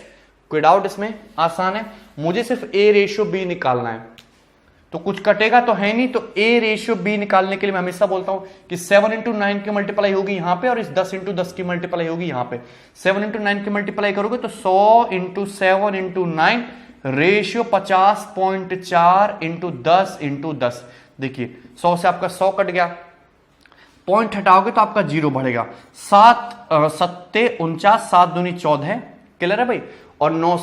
कोई डाउट इसमें, आसान है। मुझे सिर्फ ए रेशियो बी निकालना है, तो कुछ कटेगा तो है नहीं, तो ए रेशियो बी निकालने के लिए मैं हमेशा बोलता हूं कि 7 इंटू 9 की मल्टीप्लाई होगी यहां पे और इस 10 इंटू 10 की मल्टीप्लाई होगी यहां पे। 7 इंटू 9 की मल्टीप्लाई करोगे तो 100 into 7 into 9 ratio 50.4 into 10 into 10। देखिए 100 से आपका 100 कट गया, पॉइंट हटाओगे तो आपका 0 बढ़ेगा। 7 7 49, 7 दूनी 14 है। क्लियर है भाई, और 9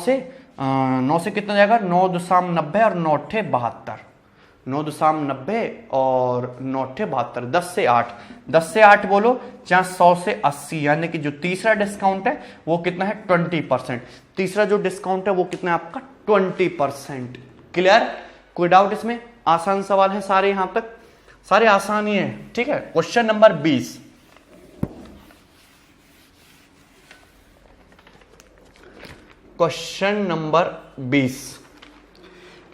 से कितना जाएगा 9 दुसाम 90 और 9 अट्ठे 72, 9 दुसाम 90 और 9 अट्ठे 72, 10 से 8, 10 से 8 बोलो, जहां 100 से 80, यानी कि जो तीसरा डिस्काउंट है वो कितना है 20%। तीसरा जो डिस्काउंट है वो कितना है आपका 20%। क्लियर, कोई डाउट इसमें, आसान सवाल है सारे, यहां तक सारे आसान ही है। ठीक है, question number 20, question number 20,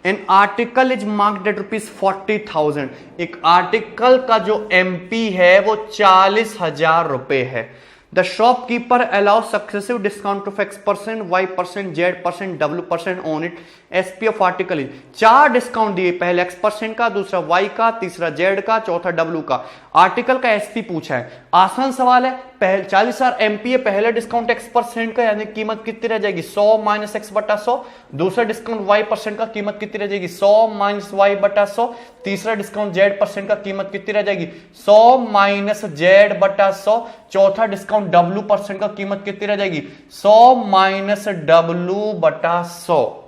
an article is marked at ₹40,000। एक आर्टिकल का जो एमपी है वो 40,000 रुपए है। The shopkeeper allow successive discount of X%, Y%, Z%, W% on it. SP of article is, 4 discount दिए, पहले X% का, दूसरा Y का, तीसरा Z का, चौथा W का। आर्टिकल का एसपी पूछा है, आसान सवाल है। 40,000 एमपी है, पहले डिस्काउंट X% का, यानी कीमत कितनी रह जाएगी 100 माइनस X/100। दूसरा डिस्काउंट Y% का, कीमत कितनी रह जाएगी 100 माइनस Y/100। तीसरा डिस्काउंट Z% का, कीमत कितनी रह जाएगी 100 माइनस Z/100। चौथा डिस्काउंट W% का, कीमत कितनी रह जाएगी 100 माइनस W/100।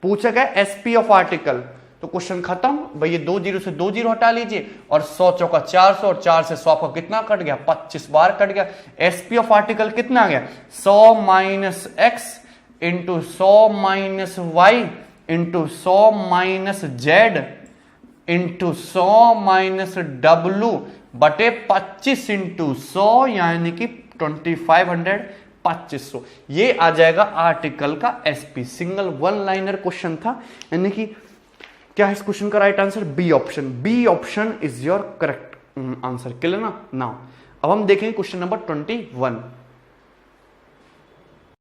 पूछा गया एसपी ऑफ आर्टिकल, तो क्वेश्चन खत्म भाई। ये 2 0 से 2 0 हटा लीजिए और 100 चौका 400 और 4 से 100 का कितना कट गया 25 बार कट गया। एसपी ऑफ आर्टिकल कितना आ गया 100 minus X into 100 minus Y into 100 minus Z into 100 minus W बटे 25 इंटू 100, यानी कि 2500, 2500। ये आ जाएगा आर्टिकल का SP. Single one liner question था, यानी कि क्या है इस क्वेश्चन का right answer? B option. B option is your correct answer. Clear ना? नाउ अब हम देखेंगे क्वेश्चन नंबर 21।